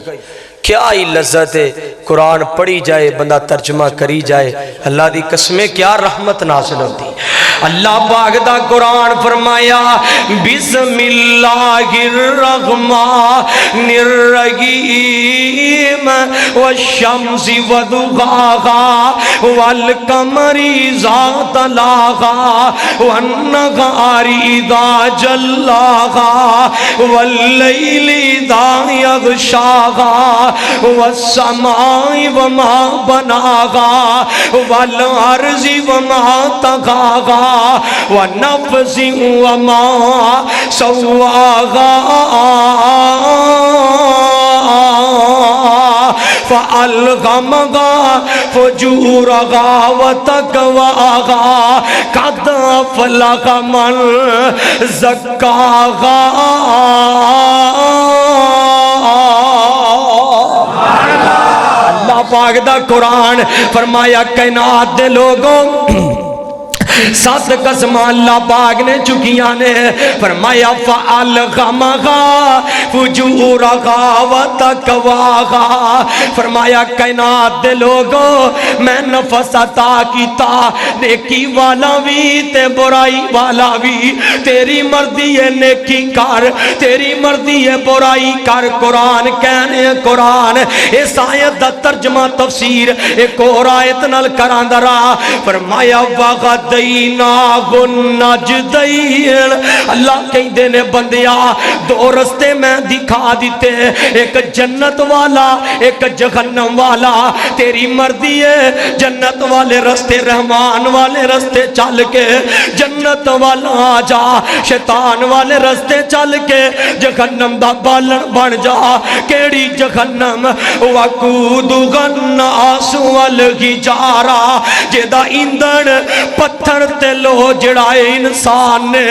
کیا ہی لذت ہے قرآن پڑھی جائے بندہ ترجمہ کری جائے اللہ دی قسمیں کیا رحمت نازل ہوتی اللہ پاک دا قرآن فرمایا بسم اللہ الرحمن الرحیم والشمس وضحاها والقمر اذا تلاها والنهار اذا جلاها واللیل اذا یغشاها والسماء وما بناها والارض وما طغاها ونفس وما سواها فألغمها فجورها وتقواها قد أفلح من زكاها اللہ پاک دا قرآن فرمایا کائنات دے لوگوں سات قسماں اللہ پاک نے چکیاں نے فرمایا فعل غمغا فجورغا وتقواغا فرمایا کائنات دے لوگوں میں نفس عطا کیتا نیکی والا بھی تے برائی والا بھی تیری مرضی ہے نیکی کر تیری مرضی ہے برائی کر قرآن کہنے قرآن اس آیت دا ترجمہ تفسیر ایک اور آیت نال کران درا فرمایا وَغَدَيْنَاهُ النَّجْدَيْنِ اللہ کہندے نے بندیا دو رستے میں دکھا دیتے ایک جنت والا ایک جہنم والا تیری مرضی ہے جنت والے رستے رحمان والے رستے چل کے جنت والا آ جا شیطان والے رستے چل کے جہنم دا بالن بن جا کیڑی جہنم وَقُودُهَا النَّاسُ وَالْحِجَارَةُ جیدہ ایندھن پتھر تے لو جڑائے انسان نے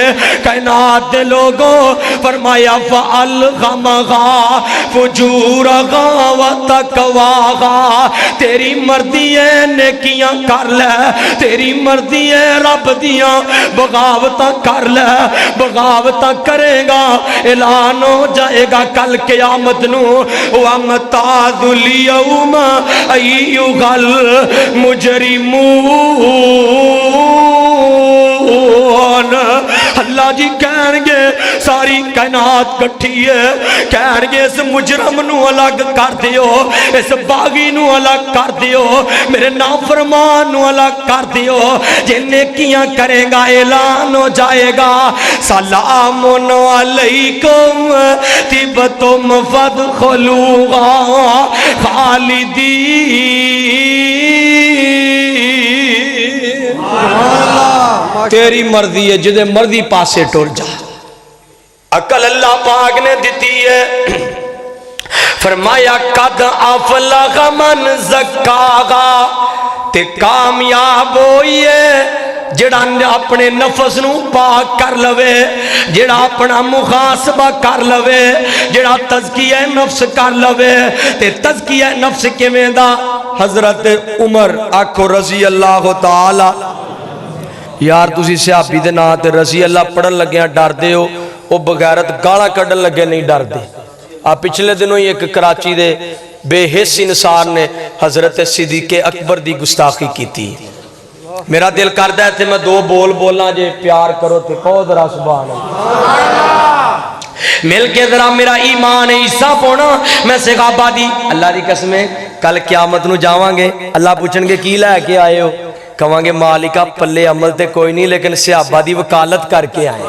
کائنات دے لوگوں فرمایا فَأَلْغَمَغَا فُجُورَغَا وَتَقْوَاغَا تیری مرضی ہے نیکیاں کر لے تیری مرضی ہے رب دیاں بغاوتاں کر لے بغاوتاں کرے گا اعلان ہو جائے گا کل قیامت نو وَمَتَاذُ الْيَوْمَ أَيُّهَا الْمُجْرِمُونَ اللہ جی کہن گے ساری کائنات کٹھی ہے کہن گے اس مجرم نو الگ کر دیو اس باغی نو الگ کر دیو میرے نافرمان نو الگ کر دیو جن نیکیاں کرے گا اعلان ہو جائے گا سلام علیکم طبتم فادخلوها خالدین تیری مرضی ہے جدے مرضی پاسے ٹور جا عقل اللہ پاک نے دیتی ہے فرمایا قد افلح من زکاہا تے کامیاب ہوئیے جڑا اپنے نفس نو پاک کر لوے جڑا اپنا محاسبہ کر لوے جڑا تزکیہ نفس کر لوے تے تزکیہ نفس کیویں دا حضرت عمر آکھو رضی اللہ تعالی یار تسی صحابی دے نا تے رضی اللہ پڑھن لگے ڈر دے ہو او بغیرت گالا کڈن لگے نہیں ڈر دے آپ پچھلے دنوں ہی ایک کراچی دے بے حس انسان نے حضرت صدیق اکبر دی گستاخی کی تھی میرا دل کردہ ہے تے میں دو بول بولنا جے پیار کرو تے کہو ذرا سبحان اللہ مل کے ذرا میرا ایمان حصہ پونا میں صحابہ دی اللہ دی قسمیں کل قیامت نو جاواں گے اللہ پوچھن گے کی لے کے آئے ہو کہاں گے مالکہ پلے عمل تے کوئی نہیں لیکن صحابہ دی وکالت کر کے آئے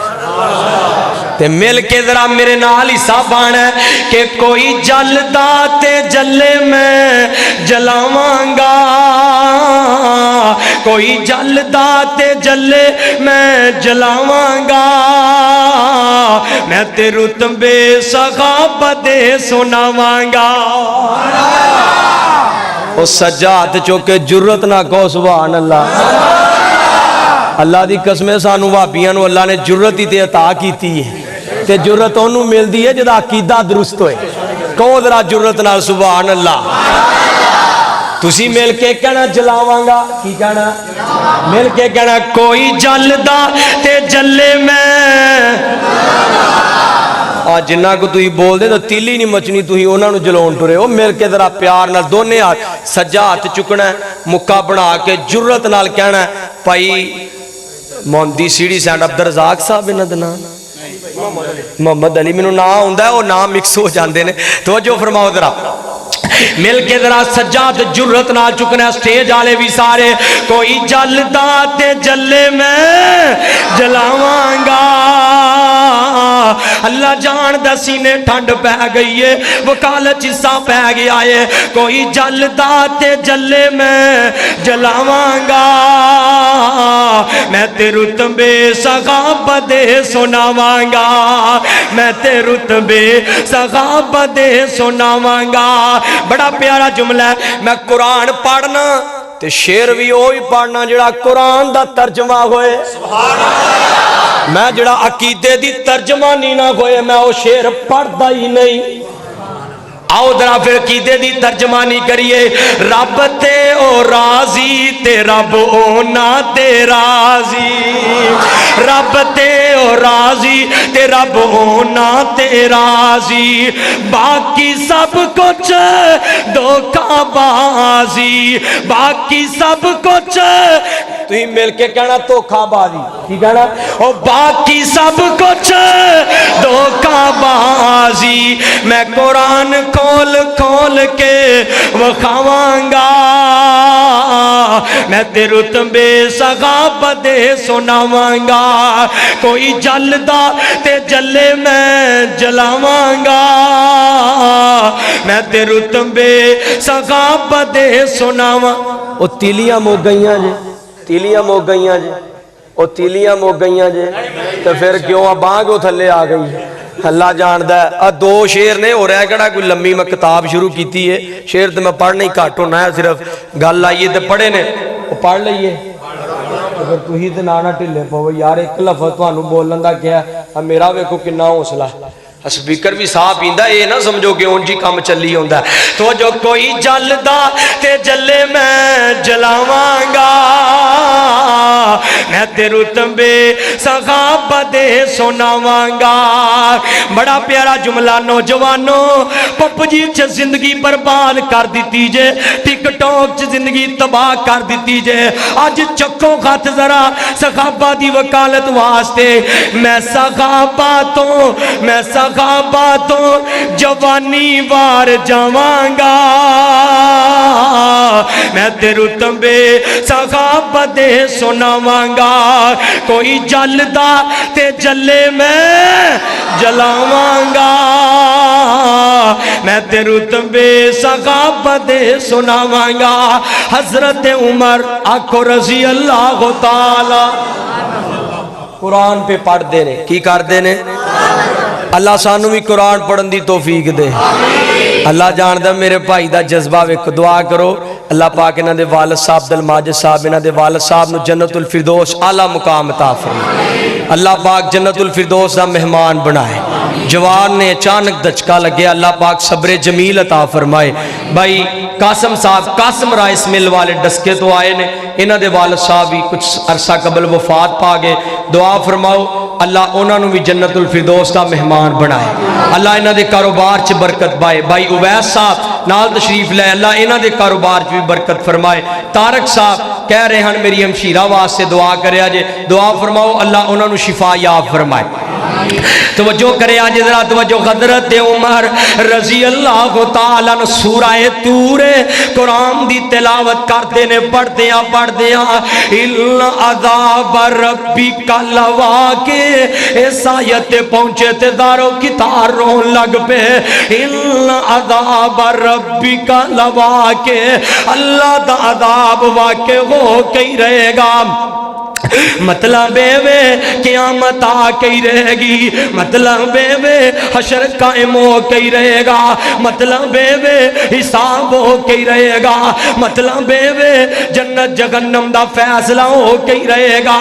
تے مل کے ذرا میرے نال حصہ بان ہے کہ کوئی جلدا تے جلے میں جلاواں گا کوئی جلدا تے جلے میں جلاواں گا میں تے رتبے صحابہ دے سناواں گا او سجاد چوکے جرت نہ کو سبحان اللہ اللہ دی قسمیں سانو وابیاں نو اللہ نے جرت ہی تے عطا کیتی ہے تے جرت انہوں مل دی ہے جدا عقیدہ درست ہوئے کہو ذرا جرت نہ سبحان اللہ تسی مل کے کہنا جلاواں گا کی کہنا مل کے کہنا کوئی جلدا تے جلے میں آج جنہ کو تھی بول دے تو تیلی نہیں مچنی تھی انہوں نے جلون ٹورے ہو مل کے ذرا پیار نال دونے ہاتھ سجا ہاتھ چکنا ہے مکہ بنا کے جرت نال کہنا ہے پائی موندی سیڑھی سینڈ عبدالرزاق صاحب انہاں دا نام محمد علی میں نام ہوندہ ہے وہ نام مکس ہو جاندے نے توجہ فرماؤ ذرا مل کے ذرا سجاد جرت نہ چکنا سٹیج آلے بھی سارے کوئی جلدا تے جلے میں جلاواں گا اللہ جان دا سینے ٹھنڈ پہ گئی ہے وکالت حصہ پہ گیا ہے کوئی جلدا تے جلے میں جلاواں گا میں تے رتبے صحابہ دے سناواں گا میں تے رتبے صحابہ دے سناواں گا بڑا پیارا جملہ ہے میں قرآن پڑھنا تے شعر بھی ہوئی پڑھنا جڑا قرآن دا ترجمہ ہوئے میں جڑا عقیدے دی ترجمہ نہیں نہ ہوئے میں وہ شعر پڑھ دا ہی نہیں آؤ ذرا پھر عقیدے دی ترجمانی کریے. رب تے او راضی تے رب اونا تے راضی. رب تے او راضی تے رب اونا تے راضی. باقی سب کچھ دھوکہ بازی. باقی سب کچھ تو ہی مل کے کہنا دھوکہ بازی. کی کہنا؟ او باقی سب کچھ دھوکہ بازی. میں قرآن کھول کھول کے وکھاواں گا. میں تے رتبے صحابہ دے سناواں گا. کوئی جلدا تے جلے میں جلاواں گا. میں تے رتبے صحابہ دے سناواں. او تیلیاں مو گئیاں جے. تیلیاں مو گئیاں جے. او تیلیاں مو گئیاں جے تو پھر کیوں بانگ وہ تھلے آ گئی. اللہ جاندہ ہے. دو شیر نے ہو رہا ہے کڑا کوئی لمبی میں کتاب شروع کیتی ہے. شیر تو میں پڑھ نہیں کاٹ ہونا ہے صرف گل آئیے تو پڑھے نے وہ پڑھ لئیے. اگر تو ہی تو نانا ٹھلے پو یار ایک لفظ تو انہوں بولن دا کیا ہے. میرا ویکو کننا حوصلہ سپیکر بھی صاحب پیندا اے نہ سمجھو کہ اون جی کام چلی ہوندا. تو جو کوئی جلدا تے جلے میں جلاواں گا. میں تے رتبے صحابہ دے سناواں گا. بڑا پیارا جملہ نوجوانوں. پپ جی چ زندگی برباد کر دیتی جے. ٹک ٹاک چ زندگی تباہ کر دیتی جے. اج چکو خط ذرا صحابہ دی وکالت واسطے. میں صحابہ تو جوانی وار جاواں گا. میں تے رتبے صحابہ دے سناواں گا. کوئی جلدا تے جلے میں جلاواں گا. میں تے رتبے صحابہ دے سناواں گا. حضرت عمر آکھو رضی اللہ تعالی قرآن پہ پڑھ دے نے. کی کر دے نے؟ اللہ سانو بھی قرآن پڑھن دی توفیق دے. اللہ جاندہ میرے بھائی دا جذبہ ویکھ. دعا کرو اللہ پاک انہاں دے والد صاحب عبد الماجد صاحب انہاں دے والد صاحب نو جنت الفردوس اعلیٰ مقام عطا فرمائے. اللہ پاک جنت الفردوس دا مہمان بنائے. جوان نے اچانک دچکا لگے اللہ پاک صبر جمیل عطا فرمائے. بھائی قاسم صاحب قاسم رائس مل والے ڈسکے تو آئے نے. انہاں دے والد صاحب بھی کچھ عرصہ قبل وفات پا گئے. دعا فرماؤ اللہ انہاں نو بھی جنت الفردوس دا مہمان بنائے. اللہ انہاں دے کاروبار چ برکت پائے. بھائی عویس صاحب نال تشریف لے اللہ انہاں دے کاروبار چ بھی برکت فرمائے. طارق صاحب کہہ رہے ہیں میری ہمشیرہ واسطے دعا کرے آجے. دعا فرماؤ اللہ انہاں نو شفا یاب فرمائے. توجہ کرے آجے ذرا توجہ. حضرت عمر رضی اللہ تعالیٰ عنہ سورہ طور قرآن دی تلاوت کرتے نے. پڑھ دیاں اِلَّا عَذَابَ رَبِّكَ لَوَا کے اس آیت پہنچے تے دارو کی تاروں لگ پہ. اِلَّا عَذَابَ رَبِّكَ لَوَا کے اللہ دا عذاب واقع ہو کئی رہے گا. مطلب بے قیامت آ کئی رہے گی. مطلب بے حشر قائم ہو کئی رہے گا. مطلب بے حساب ہو کئی رہے گا. مطلب بے جنت جہنم دا فیصلہ ہو کئی رہے گا.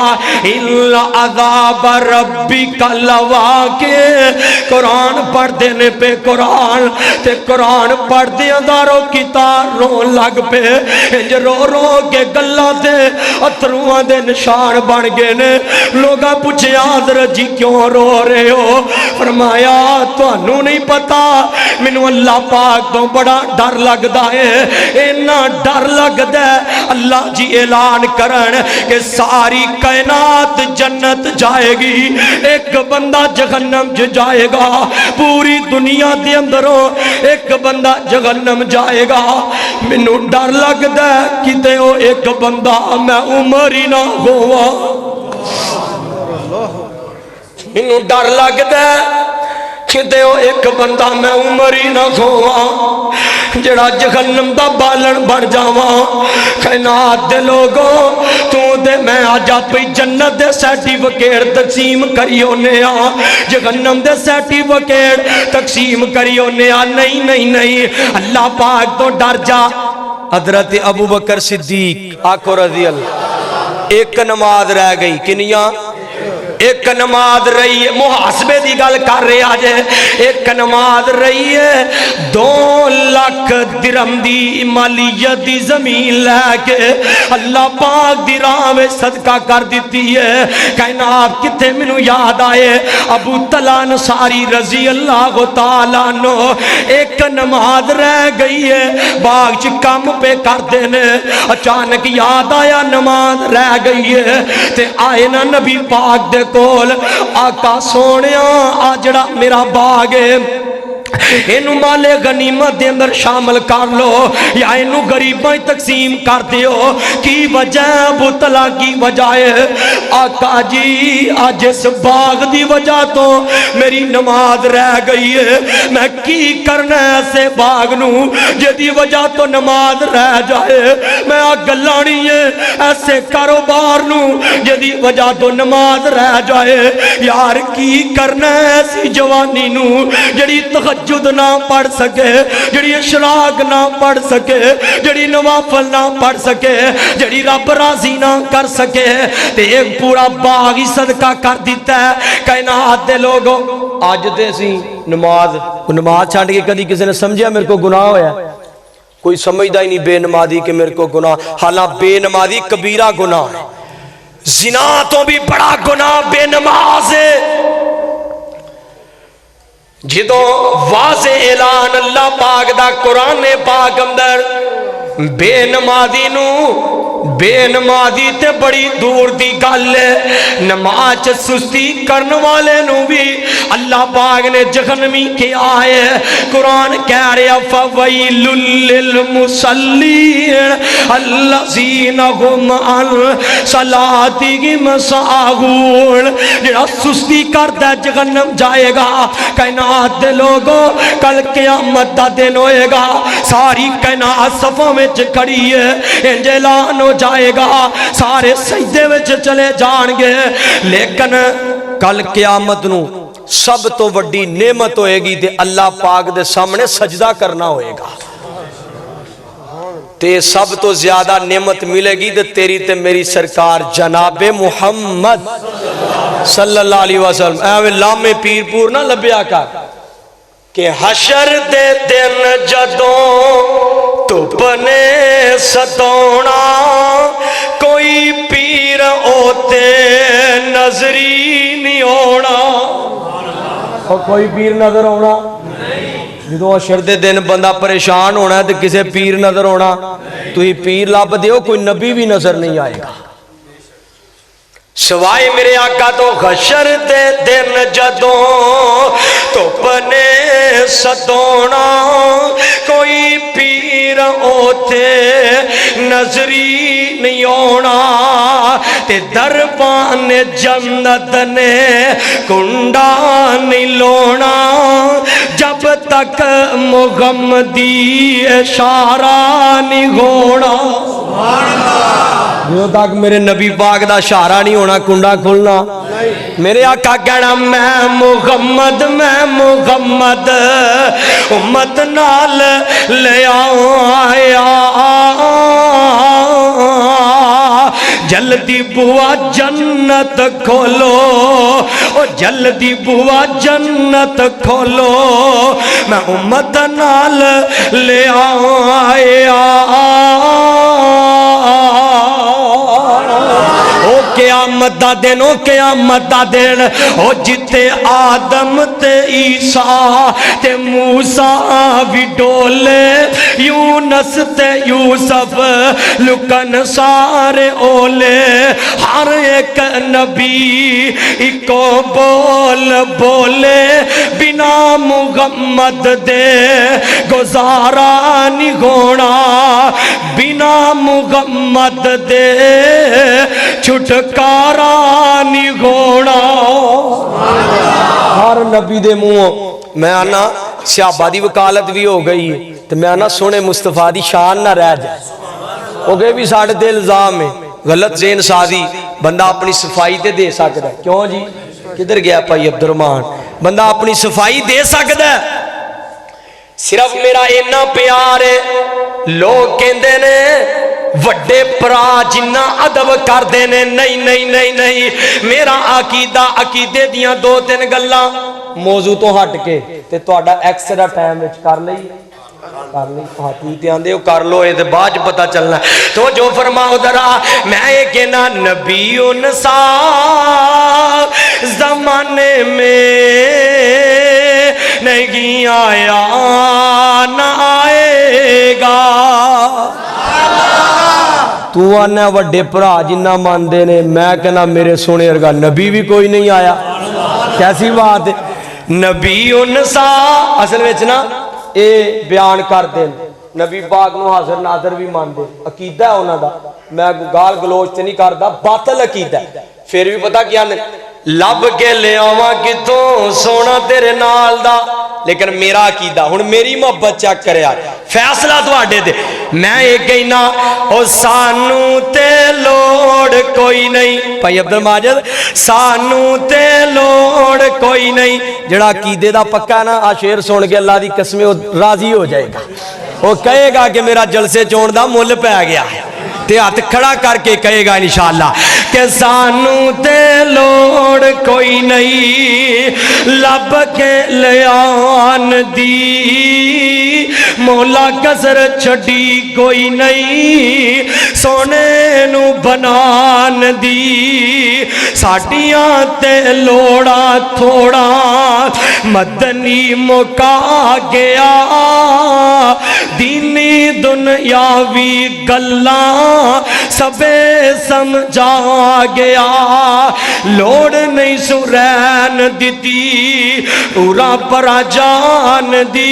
اِلَّا عَذَابَ رَبِّكَ لَوَا کے قرآن پڑھ دینے پہ قرآن تے قرآن پڑھ دیا داروں کی تاروں لگ پہ. انج رو رو کے گلہ دے اتروہ دے نشان بن گئے نے. لوگاں پوچھے حضرت جی کیوں رو رہے ہو؟ فرمایا تو انہوں نہیں پتا منو اللہ پاک تو بڑا ڈر لگدا ہے. اینا ڈر لگدا ہے اللہ جی اعلان کرن کہ ساری کائنات جنت جائے گی ایک بندہ جہنم جائے گا. پوری دنیا دے اندروں ایک بندہ جہنم جائے گا. منو ڈر لگدا ہے کتے ہو ایک بندہ میں عمر ہی نہ ہوا. منو ڈر لگدا ہے کتے ہو ایک بندہ میں عمر ہی نہ ہوا جڑا جہنم دا بالن بن جاواں. کائنات دے لوگوں تو دے میں آج اپنی جنت دے سرٹیفکیٹ تقسیم کری ہونے آ جہنم دے سرٹیفکیٹ تقسیم کری ہونے آ. نہیں اللہ پاک تو ڈر جا. حضرت ابو بکر صدیق آکھو رضی اللہ. ایک نماز رہ گئی کنیاں ایک نماز رہی ہے محاسبے دی گل کر رہے آج ایک نماز رہی ہے 2 لاکھ درہم دی مالیت دی زمین لے کے اللہ پاک دی راہ میں صدقہ کر دیتی ہے کہنا آپ کتے منو یاد آئے ابو طلحہ انصاری رضی اللہ تعالیٰ عنہ ایک نماز رہ گئی ہے باغ چ کام پہ کر دینے اچانک یاد آیا نماز رہ گئی ہے تے آئے نا نبی پاک دے کول آقا سونیا آجڑا میرا باغ ہے اینو مال غنیمت دے اندر شامل کر لو یا اینو غریباں تقسیم کر دیو کی وجہ ابو طلحہ کی وجہ ہے آقا جی آج اس باغ دی وجہ تو میری نماز رہ گئی ہے میں کی کرنا ایسے باغ نو جدی وجہ تو نماز رہ جائے میں گلانی ہے ایسے کاروبار نو جدی وجہ تو نماز رہ جائے یار کی کرنا ایسی جوانی نو جڑی تہجد نہ پڑھ سکے جڑی اشراق نہ پڑھ سکے جڑی نوافل نہ پڑھ سکے جڑی رب راضی نہ کر سکے تے ایک پورا باغ ہی صدقہ کر دیتا ہے کائنات دے لوگوں آج دے سی نماز چھاڑ کے کدی کسی نے سمجھیا میرے کو گناہ ہویا کوئی سمجھدا ہی نہیں بے نمازی کہ میرے کو گناہ حالانکہ بے نمازی کبیرہ گناہ ہے زنا تو بھی بڑا گناہ بے نماز ہے جدوں واضح اعلان اللہ پاک دا قرآن پاک اندر بے نمازی تے بڑی دور دی گل ہے نماز سستی کرن والے نو بھی اللہ پاک نے جہنمی کیا ہے قرآن کہہ رہا فویل للمصلین الذین هم عن صلاتهم ساہون جڑا سستی کردا جہنم جائے گا کائنات دے لوگوں کل قیامت دا دن ہوئے گا ساری کائنات صفوں میں کھڑی ہے انج اعلان ہو جائے گا سارے سجدے وچ چلے جان گے لیکن کل قیامت نو سب تو وڈی نعمت ہوئے گی تے اللہ پاک دے سامنے سجدہ کرنا ہوئے گا تے سب تو زیادہ نعمت ملے گی تے تیری تے میری سرکار جناب محمد صلی اللہ علیہ وسلم اے لامے پیر پور نہ لبیا کر کہ حشر دے دن جدوں تُپ نے ستونا کوئی پیر ہوتے نظری نہیں ہونا اور کوئی پیر نظر ہونا جدو حشر دے دن بندہ پریشان ہونا ہے تو کسے پیر نظر ہونا تو ہی پیر لاب دیو کوئی نبی بھی نظر نہیں آئے گا سوائے میرے آقا تو حشر دے دن جدوں تُپ نے ستونا کوئی پیر ہوتے نظری نہیں ہونا تے دربان جنت نے کنڈا نہیں لونا جب تک محمدی اشارہ نہیں ہونا جو تک میرے نبی پاک دا اشارہ نہیں ہونا کنڈا کھلنا میرے آقا کہنا میں محمد امت نال لے آیا جلدی بوا جنت کھولو او جلدی بوا جنت کھولو میں امت نال لے آیا قیامت دا دن او قیامت دا دن او جتے آدم تے عیسیٰ تے موسیٰ بھی ڈولے یونس تے یوسف لکن سارے اولے ہر ایک نبی ایکو بول بولے بنا محمد دے گزارا نہیں ہونا بنا محمد دے چھٹکارا نہیں ہونا ہر نبی دے منہ میں آنا صحابہ دی وکالت بھی ہو گئی تو میں آنا سونے مصطفیٰ دی شان نہ رہ جائے ہو گئے بھی ساڑھے دے الزام ہے غلط ذہن سازی بندہ اپنی صفائی تے دے سکتا ہے کیوں جی کدھر گیا پائی عبدالرحمن بندہ اپنی صفائی دے سکتا ہے صرف میرا اینا پیار ہے لوگ کہندے نے وڈے پرا جنہ ادب کردے نے نہیں نہیں نہیں نہیں میرا عقیدہ عقیدے دیاں دو تین گلاں موضوع تو ہٹ کے تے تہاڈا ایکسٹرا ٹائم وچ کر لئی ہاتھی تے آندے کر لو اے تے بعد پتہ چلنا تو جو فرماؤ ذرا میں یہ کہنا نبی انسا زمانے میں نہیں آیا نہ آئے گا تو آنا وڈے پرا جنہ ماندے نے میں کہنا میرے سونے ورگا نبی بھی کوئی نہیں آیا کیسی بات ہے نبی انسا اصل وچ نا اے بیان کر دیں نبی پاک نو حاضر ناظر بھی ماندے عقیدہ ہے انہاں دا میں گال گلوچ تے نہیں کردا باطل عقیدہ ہے پھر بھی پتہ کیا لب کے لے آواں کتوں سونا تیرے نال دا لیکن میرا عقیدہ ہن میری محبت چیک کرے آج فیصلہ تواڈے تے میں یہ کہنا او سانو تے لوڑ کوئی نہیں بھائی عبد الماجد سانو تے لوڑ کوئی نہیں جڑا عقیدے دا پکا نا آ شعر سن کے اللہ دی قسم راضی ہو جائے گا وہ کہے گا کہ میرا جلسے چون دا مل پہ گیا تے ہاتھ کھڑا کر کے کہے گا انشاءاللہ کہ سانو تے لوڑ کوئی نہیں لب کے لیان دی مولا کسر چھڑی کوئی نہیں سونے نو بنان دی ساڑیاں تے لوڑا تھوڑا مدنی مکا گیا دینی دنیاوی گلاں سبے سمجھا گیا لوڑ نہیں سرین دیتی پورا پرا جان دی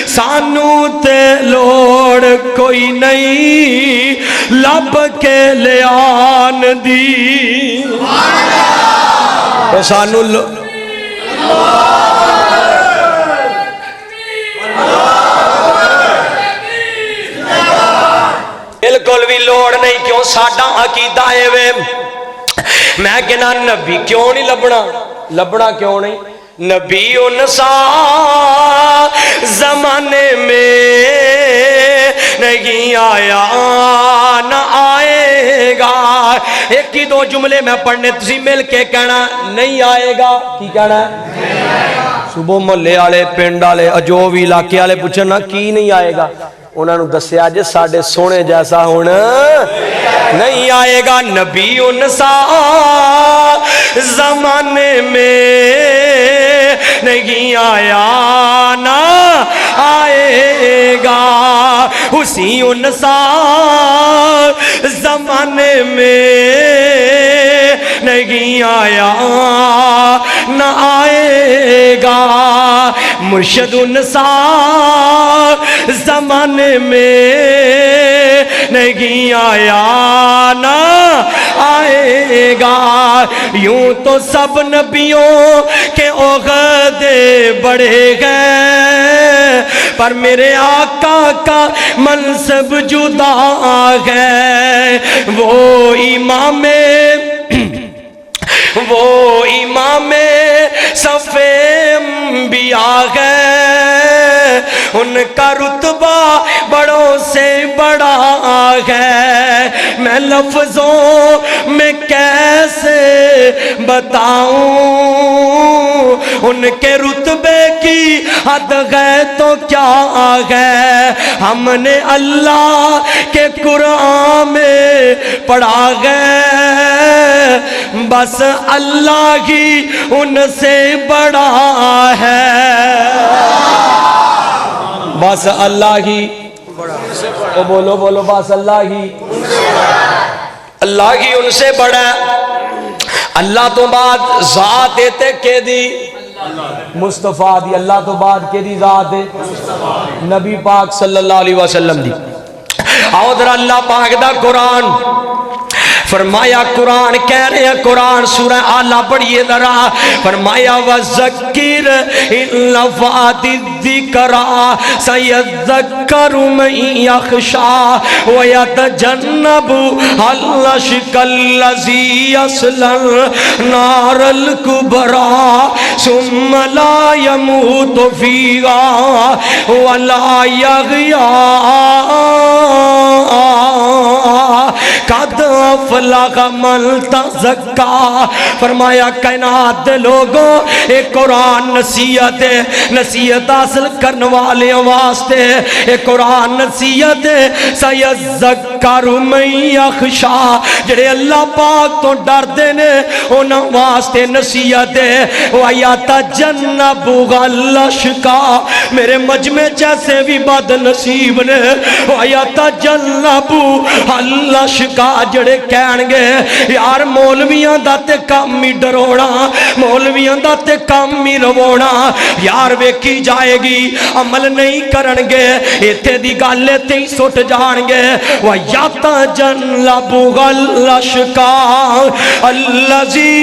سانو تے لوڑ کوئی نہیں لب کے لیان دی تو سانو بالکل بھی لوڑ نہیں کیوں ساڈا عقیدہ ہے وے میں کہنا نبی کیوں نہیں لبنا کیوں نہیں نبی انسا زمانے میں نہیں آیا نہ آئے گا ایک ہی دو جملے میں پڑھنے تسی مل کے کہنا نہیں آئے گا کی کہنا ہے صبح محلے والے پنڈ والے جو بھی علاقے والے پوچھنا کی نہیں آئے گا انہوں نے دسیا جے ساڑھے سونے جیسا ہون نہیں آئے گا نبی انسا زمانے میں نہیں آیا نہ آئے گا اسی انسا زمانے میں نہیں آیا نہ آئے گا مرشد انسا زمانے میں نہیں آیا نہ آئے گا یوں تو سب نبیوں کے عہدے بڑھے گئے پر میرے آقا کا منصب جدا ہے وہ امام صفِ انبیاء ہے ان کا رتبہ بڑوں سے بڑا ہے میں لفظوں میں کیسے بتاؤں ان کے رتبے کی حد ہے تو کیا ہے ہم نے اللہ کے قرآن میں پڑھا ہے بس اللہ ہی ان سے بڑا ہے بس اللہ ہی بولو بس اللہ ہی ان سے بڑا ہے اللہ تو بعد ذات دیتے کہ دی مصطفیٰ دی اللہ تو بعد کہ دی ذات ہے نبی پاک صلی اللہ علیہ وسلم دی آؤ در اللہ پاک دا قرآن فرمایا قرآن کہہ رہے ہیں قرآن سورہ آلہ پڑھئے ذرا فرمایا وَذَكِّرْ إِلَّفَاتِ الذِّكْرَى سَيَذَّكَّرُ مَن يَخْشَى وَيَتَجَنَّبُ الْأَشْقَى الَّذِي يَصْلَى النَّارَ الْكُبْرَى ثُمَّ لَا يَمُوتُ فِيهَا وَلَا يَحْيَى افلح من تزکا، فرمایا کائنات دے لوگوں اے قرآن نصیحت ہے، نصیحت حاصل کرنے والے واسطے اے قرآن نصیحت ہے۔ سیذکر من یخشا، جڑے اللہ پاک تو ڈر دے نے انہاں واسطے نصیحت ہے۔ وَيَتَجَنَّبُهَا الْأَشْقَى، میرے مجمع جیسے بھی بد نصیب نے، وَيَتَجَنَّبُهَا الْأَشْقَى، جڑے کہن گے یار مولویاں دا تے کام ہی ڈرونا، مولویاں دا تے کام ہی روانا، یار ویکھی جائے گی عمل نہیں کرن گے، ایتھے دی گل تے ہی سٹ جان گے۔ وَيَتَجَنَّبُهَا الْأَشْقَى الَّذِي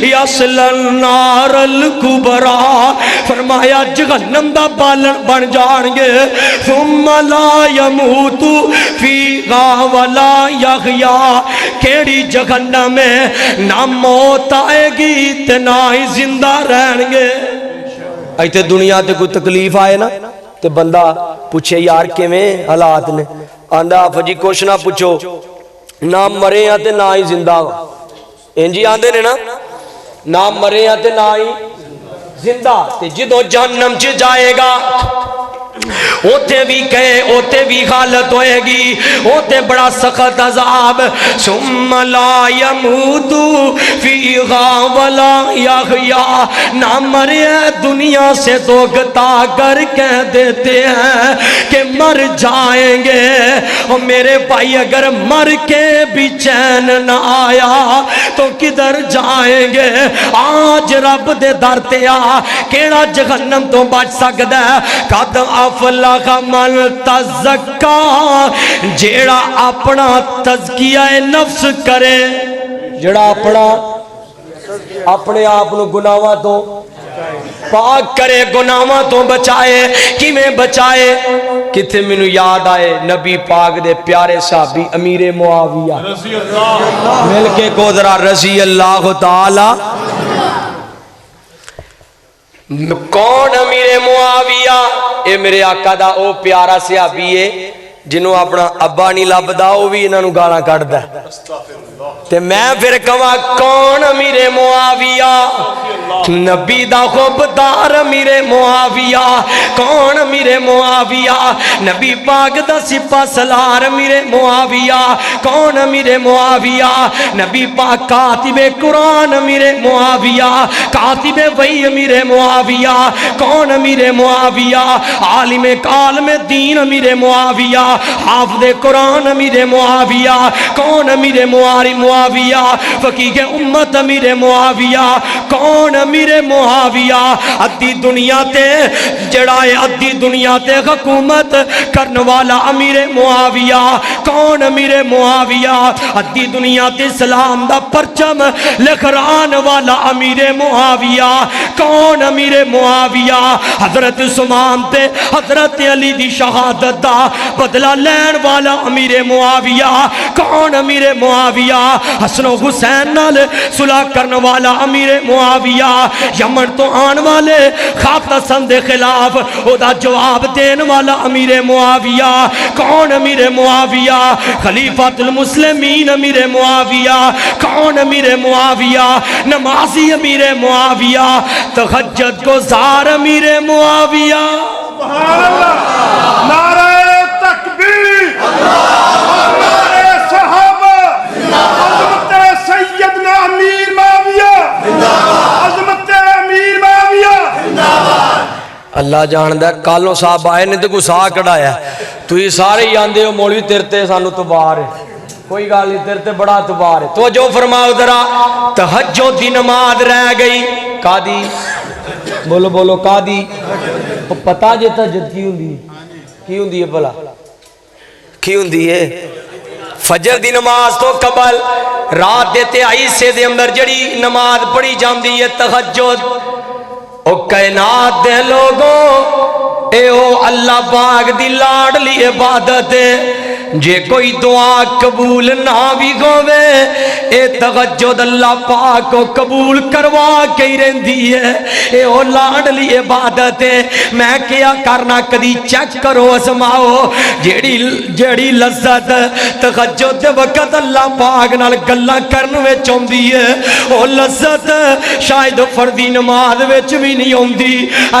يَصْلَى النَّارَ الْكُبْرَى، فرمایا جہنم دا بالن بن جان گے۔ ثُمَّ لَا يَمُوتُ فِيهَا وَلَا يَحْيَا، کیڑی جہنم میں نہ موت آئے گی تے نہ ہی زندہ رہن گے۔ ایتے دنیا تے کوئی تکلیف آئے نا تے بندہ پوچھے یار کیویں حالات نے، آندا فجی کچھ نہ پوچھو، نہ مرے ہیں تے نہ ہی زندہ، انجی آندے نے نا، نہ مرے ہیں تے نہ ہی زندہ، تے جدو جہنم چ جائے گا اوتے بھی کہے اوتے بھی حالت ہوئے گی، اوتے بڑا سخت عذاب۔ ثم لا يموت فيها ولا يحيا، نہ مرے دنیا سے دوگتا کر کہہ دیتے ہیں کہ مر جائیں گے، اور میرے بھائی اگر مر کے بھی چین نہ آیا تو کدھر جائیں گے؟ آج رب دے در تے آ، کیڑا جہنم تو بچ سکدا ہے؟ قد افلح من تزکا، جیڑا اپنا تزکیہ نفس کرے، جیڑا اپنے آپ نو گناہاں تو پاک کرے، گناہاں تو بچائے۔ کیویں بچائے؟ کتھے مینوں یاد آئے نبی پاک دے پیارے صحابی امیر معاویہ، مل کے کو ذرا رضی اللہ تعالی۔ کون امیر معاویہ؟ اے میرے آقا دا او پیارا صحابی ہے جنہوں اپنا ابا نہیں لبدا، وہ بھی انہاں نوں گالاں کڈدا ہے۔ تے میں پھر کہاں کون امیر معاویہ؟ نبی دا خوبدار امیر معاویہ۔ کون امیر معاویہ؟ نبی پاک دا سپہ سالار امیر معاویہ۔ کون امیر معاویہ؟ نبی پاک کاتب قرآن امیر معاویہ، کاتب وحی امیر معاویہ۔ کون امیر معاویہ؟ عالم کالم دین امیر معاویہ، حافظ قرآن امیر معاویہ۔ کون امیر معاویہ؟ فقیہ امت امیر معاویہ۔ کون امیر معاویہ؟ ادھی دنیا تے جڑائے، ادھی دنیا تے حکومت کرنے والا امیر معاویہ۔ کون امیر معاویہ؟ ادھی دنیا تے اسلام دا پرچم لہران والا امیر معاویہ۔ کون امیر معاویہ؟ حضرت عثمان تے حضرت علی دی شہادت دا بدلہ لین والا امیر معاویہ۔ کون امیر معاویہ؟ حسن و حسین نال صلح کرنے والا امیر معاویہ۔ یمن تو آن والے خاطسن دے خلاف او دا جواب دین والا امیر معاویہ۔ کون امیر معاویہ؟ خلیفۃ المسلمین امیر معاویہ۔ کون امیر معاویہ؟ نمازی امیر معاویہ، تہجد گزار امیر معاویہ۔ سبحان اللہ، نعرہ تکبیر، نعرہ صحابہ، عظمت سیدنا امیر معاویہ، عظمت امیر معاویہ۔ اللہ جاندہ ہے کالوں صاحب آئے نے تو کو ساہ کڑایا، تو یہ سارے ہی آندے ہو مولوی تیرتے سانو تو باہر ہے، کوئی گال نہیں تیرتے بڑا تو باہر ہے۔ تو جو فرماؤ ذرا تہجد دی نماز رہ گئی، قادی بولو بولو قادی پتہ جے تہجد کی ہوندی ہے؟ کی ہوندی ہے بھلا؟ کی ہوندی ہے؟ فجر دی نماز تو قبل رات دیتے عیسے دے اندر جڑی نماز پڑھی جاندی ہے تہجد، او کائنات دے لوگوں اے او اللہ پاک دی لاڈلی عبادت ہے۔ جے کوئی دعا قبول نہ بھی ہووے اے تہجد اللہ پاک کو قبول کروا کے ہی رہندی ہے اے او لاڈلی عبادت ہے میں کیا کرنا کدی چیک کرو اسماؤ جیڑی لذت تہجد دے وقت اللہ پاک نال گلاں کرن وچ ہوندی ہے او لذت شاید فردی نماز وچ بھی نہیں ہوندی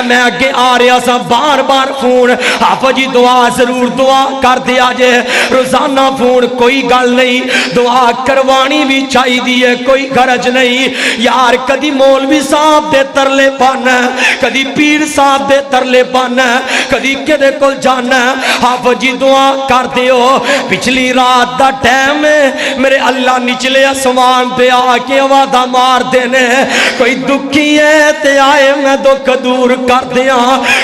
میں اگے آ رہا سا بار بار فون حافظ جی دعا ضرور دعا کر دیا جے روزانہ فون کوئی گل نہیں دعا کروانی بھی چاہی دی ہے کوئی غرض نہیں یار کدی مولوی صاحب دے ترلے پانا کدی پیر صاحب دے ترلے پانا کدی کدے کول جانا حافظ جی دعا کر دیو پچھلی رات دا ٹائم ہے میرے اللہ نچلے آسمان پہ آ کے آوازاں مار دینے کوئی دکھی ہے تے آئے میں دکھ دور کر دیا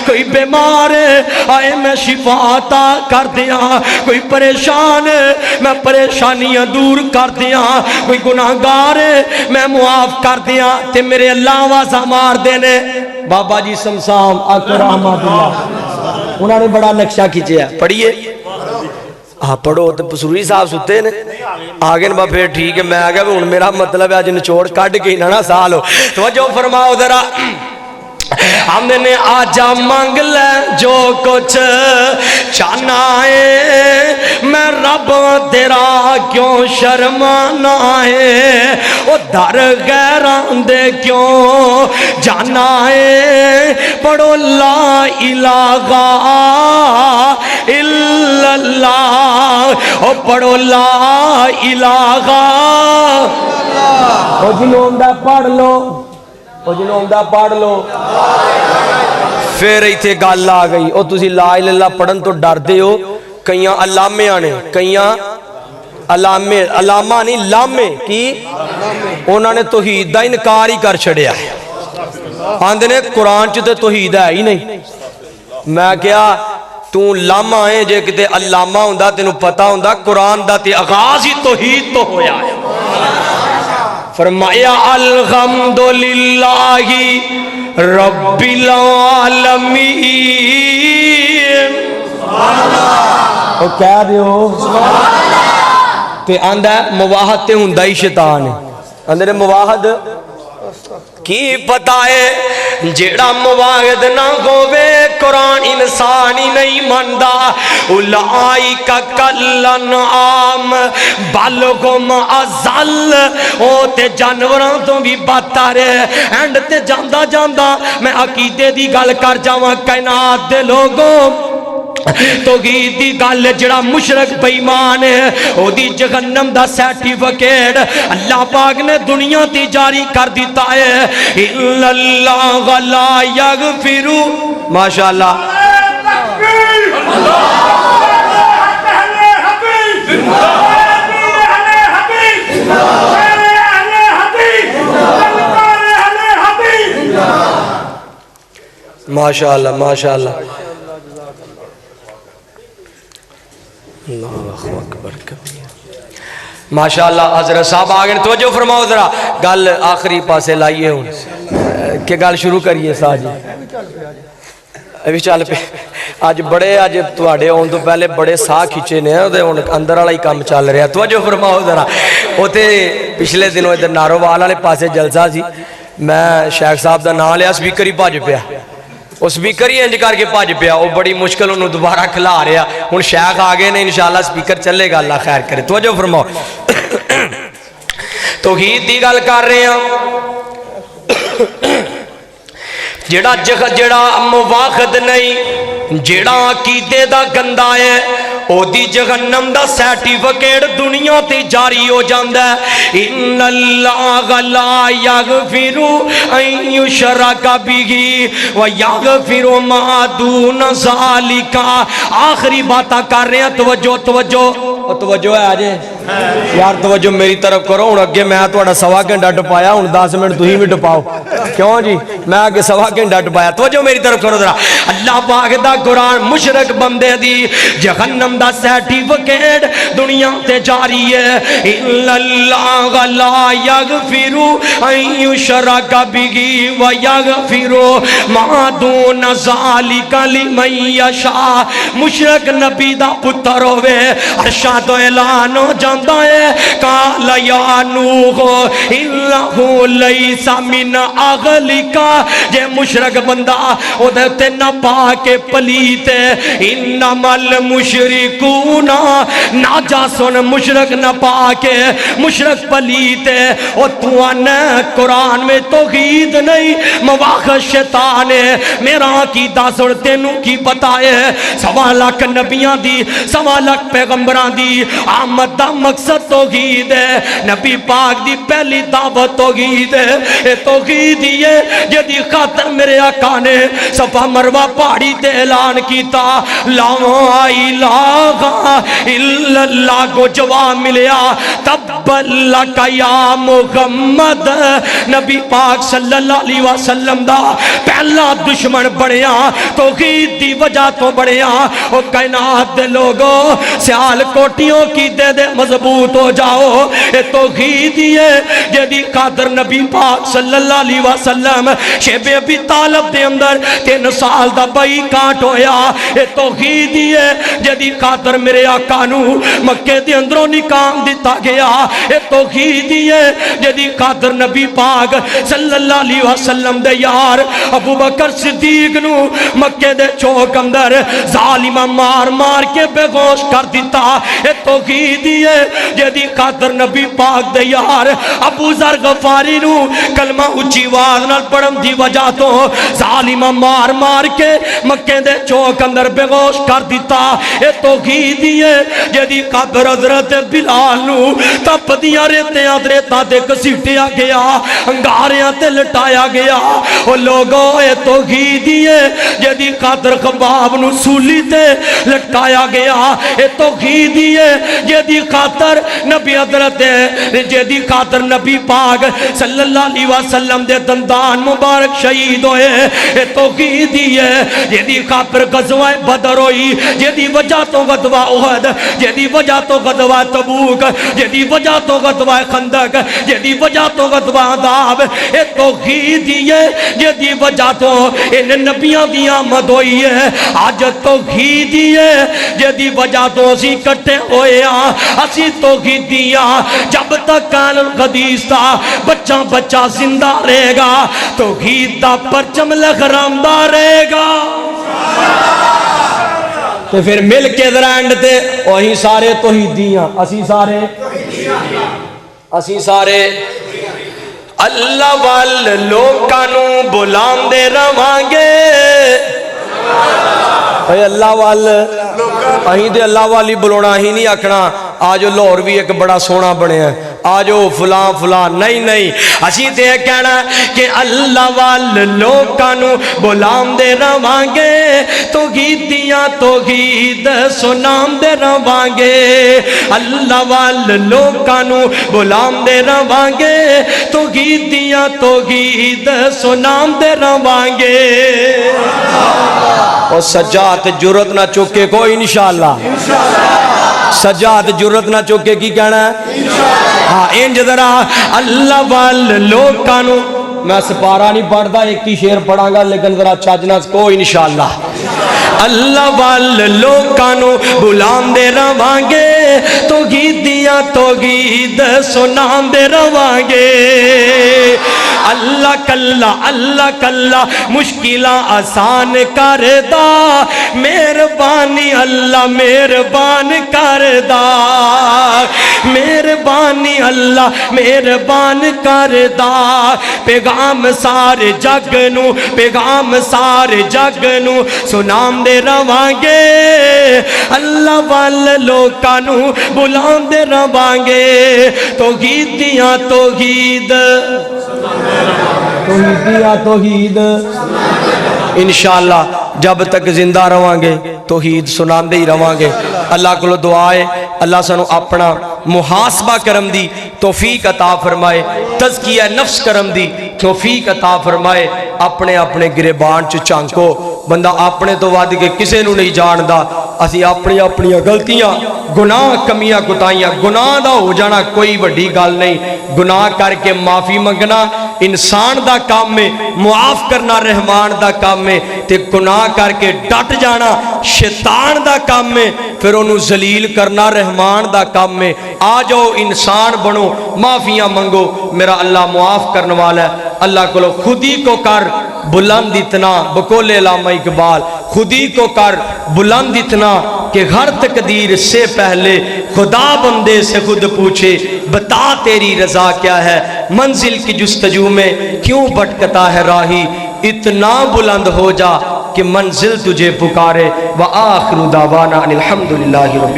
کوئی بیمار ہے آئے میں شفا عطا کر دیا کوئی پریشان ہے میں پریشانیاں دور کر دیا کوئی گناہگار ہے میں معاف کر دیا تے میرے اللہ آوازاں مار دینے بابا جی سمسام آقا رحمت اللہ انہوں نے بڑا نقشہ کھینچیا پڑھیے ہاں پڑھو تو پسوری صاحب ستے نے آگے نبا پھر ٹھیک ہے میں آگیا بھی ان میرا مطلب ہے آج نچوڑ کٹ گئی نا سال ہو توجہ فرماؤ ذرا ہم نے آجا مانگ لے جو کچھ چاہنا ہے میں رب تیرا کیوں شرمانا ہے وہ در غیران دے کیوں جانا ہے پڑھو لا الہ الا اللہ او پڑھو لا الہ او جنہوں دا پڑھ لو او جنہوں دا پڑھ لو پھر ایتھے گل آ گئی او تسی لا الہ الا اللہ پڑھن تو ڈر دے ہو کئیاں علامے آنے کئیاں علامہ نہیں لامے کی انہوں نے توحید دا انکار ہی کر چھڑیا آندھے نے قرآن چتے توحید ہے ہی نہیں میں کیا تو لامہ ہے جے کتے علامہ ہوندہ تینوں پتا ہوندہ قرآن دا تے آغاز ہی توحید تو ہویا ہے فرمایا الحمدللہ رب العالمین او کہہ دیو تے آندہ مواحد تے ہوندہ ہی شیطان ہے اندر مواحد کی پتا ہے جیڑا مواحد نہ ہووے قرآن انسانی نہیں مندہ اولائک کالانعام بل ہم اضل او تے جانوراں تو بھی بدتر ہے اینڈ تے جاندہ جاندہ میں عقیدے دی گل کر جاواں کائنات دے لوگوں توحید دی گل جڑا مشرک بے ایمان ہے او دی جہنم دا سرٹیفکیٹ اللہ پاک نے دنیا تے جاری کر دیتا ہے الا اللہ لا یغفر ماشاءاللہ ماشاءاللہ ماشاءاللہ اللہ اکبر کبیر ماشاءاللہ حضرت صاحب آگے توجہ فرماؤ ذرا گل آخری پاسے لائیے ہوں کہ گل شروع کریے سا جی ابھی چل پہ آج بڑے آج تواڈے ہون تو پہلے بڑے ساہ کھچے نے اندر والا ہی کام چل رہا توجہ فرماؤ ذرا اوتے پچھلے دنوں ادھر نارووال والے پاسے جلسہ سی میں شیخ صاحب دا نام لیا سپیکر ہی بھج پیا اس سپیکر ہی انج کر کے بھج پیا وہ بڑی مشکل انہوں دوبارہ کھلا رہا ہن شیخ آگے نے انشاءاللہ سپیکر چلے گا اللہ خیر کرے توجہ فرماؤ توحید دی گل کر رہے ہیں جڑا مواخد نہیں جڑا عقیدے دا گندا ہے او دی جہنم دا سرٹیفکیٹ دنیا تے جاری ہو جاندا ہے ان اللہ لا یغفر ان یشرک بہ و یغفر ما دون ذالک آخری باتاں کر رہے ہیں توجہ توجہ اور توجہ ہے آجے یار توجہ میری طرف کرو ہوں اگے میں تھوڑا سوا گھنٹہ ٹپایا ہوں 10 منٹ تھی بھی ٹپاؤ کیوں جی میں آگے سوا گھنٹہ ٹپایا توجہ میری طرف کرو ذرا اللہ پاک دا قرآن مشرک بندے دی جہنم دا سرٹیفکیٹ دنیا تے جاری ہے الا اللہ لا یغفر ان یشرک بہ و یغفر ما دون ذالک لمن یشاء مشرک نبی دا پتر ہوئے عرشاں تو اعلان ہو جاندہ ہے قال یا نوح انہو لیس من اغلکا جے مشرک بندہ او دیتے نہ پاکے پلیتے انما المشرکون ناجاسون مشرک نہ پاکے مشرک پلیتے او تو آنے قرآن میں توحید نہیں مواخذ شیطان ہے میرا کی داسور تینوں کی بتائے سوا لاکھ نبیاں دی سوا لاکھ پیغمبران دی آمد دا مقصد توحید ہے نبی پاک دی پہلی دعوت توحید ہے اے توحید ہے جدی خاطر میرے آقا نے صفا مروہ پہاڑی تے اعلان کیتا لا الہ الا اللہ کو جواب ملیا تبلک یا محمد نبی پاک صلی اللہ علیہ وسلم دا پہلا دشمن بڑھیا توحید دی وجہ تو بڑھیا او کائنات دے لوگوں سیال کوٹیوں کی دے دے مضبوط ہو جاؤ اے توحید ہے جدی قادر نبی پاک صلی اللہ علیہ وسلم شیب ابی طالب دے اندر 3 سال دا بائی کانٹ ہویا اے توحید ہے جدی قادر میرے آقا نو مکہ دے اندروں نکام دیتا گیا اے توحید ہے جدی قادر نبی پاک صلی اللہ علیہ وسلم دے یار ابو بکر صدیق نو مکہ دے چوک اندر ظالمہ مار مار کے بے گوش کر دیتا اے توحید ہے جدی قادر نبی پاک دے یار ابو ذر غفاری نو کلمہ اچھی واز نال پڑھن دی وجہ تو ظالمہ مار مار کے مکہ دے چوک اندر بے گوش کر دیتا اے توحید ہے جدی قادر حضرت بلال نو تپ دیا ریتے ریتا دے کسیٹیا گیا انگاریاں تے لٹایا گیا او لوگوں اے توحید ہے جدی قادر خباب نو سولی تے لٹایا گیا اے توحید ہے جدی قادر نبی حضرت جدی قادر نبی پاک صلی اللہ علیہ وسلم دے دندان مبارک شہید ہوئے اے توحید ہے جدی قادر غزوہ بدر ہوئی جدی وجہ تو غزوہ احد جدی وجہ تو غزوہ تبوک جدی وجہ تو غزوہ خندق جدی وجہ تو غزوہ عذاب اے توحید ہے جدی وجہ تو ان نبیاں دی آمد ہوئی ہے آج توحید ہے جدی وجہ تو اسی کٹے ہوئے اسی توحید دیا جب تک کان القدیس تھا بچہ بچہ زندہ رہے گا توحید دا پرچم لہرامدا رہے گا تو پھر مل کے ذرا اینڈ تے وہی سارے توحیدیاں اسی سارے اللہ وال لوکانوں بلام دے روانگے اللہ وال اہی دے اللہ والی بلونا ہی نہیں اکھنا آجو لور بھی ایک بڑا سونا بنے ہیں آجو فلان فلان نہیں اسی تے کہنا کہ اللہ وال لوکانوں بلام دے روانگے توحیدیاں توحید سنام دے روانگے اللہ وال لوکانوں بلام دے روانگے توحیدیاں توحید سنام دے روانگے اور سجاد جرت نہ چکے کو انشاءاللہ سجاد جرت نہ چکے کی کہنا ہے ہاں انج ذرا اللہ وال لوکانوں میں سپارہ نہیں پڑھتا ایک ہی شعر پڑھاں گا لیکن ذرا چاچنا کو انشاءاللہ اللہ وال لوکانوں بلام دے روانگے توحیدیاں توحید سنام دے روانگے اللہ کلا مشکلہ آسان کر دا مہربانی اللہ مہربان کر دا مہربانی اللہ مہربان کر دا پیغام سارے جگ نو پیغام سارے جگ نو سنام دے روانگے اللہ وال لوکانوں بلام دے روانگے توحیدیاں توحید توحید انشاءاللہ جب تک زندہ رہوانگے توحید سناندے ہی رواں گے اللہ کو دعا ہے اللہ سانو اپنا محاسبہ کرم دی توفیق عطا فرمائے تزکیہ نفس کرم دی توفیق عطا فرمائے اپنے اپنے گریبان چ جھانکو بندہ اپنے تو ود کے کسے نو نہیں جاندا اسی اپنی اپنی غلطیاں گناہ کمیاں کوتاہیاں گناہ دا ہو جانا کوئی وڈی گل نہیں گناہ کر کے معافی منگنا انسان دا کام میں معاف کرنا رحمان دا کام میں تے گناہ کر کے ڈٹ جانا شیطان دا کام میں پھر انہوں ذلیل کرنا رحمان دا کام میں آ جاؤ انسان بنو معافیاں منگو میرا اللہ معاف کرنے والا ہے اللہ کو خود ہی کو کر بلند اتنا بقول علامہ اقبال خود ہی کو کر بلند اتنا کہ ہر تقدیر سے پہلے خدا بندے سے خود پوچھے بتا تیری رضا کیا ہے منزل کی جستجو میں کیوں بھٹکتا ہے راہی اتنا بلند ہو جا کہ منزل تجھے پکارے وآخر دعوانا الحمدللہ رب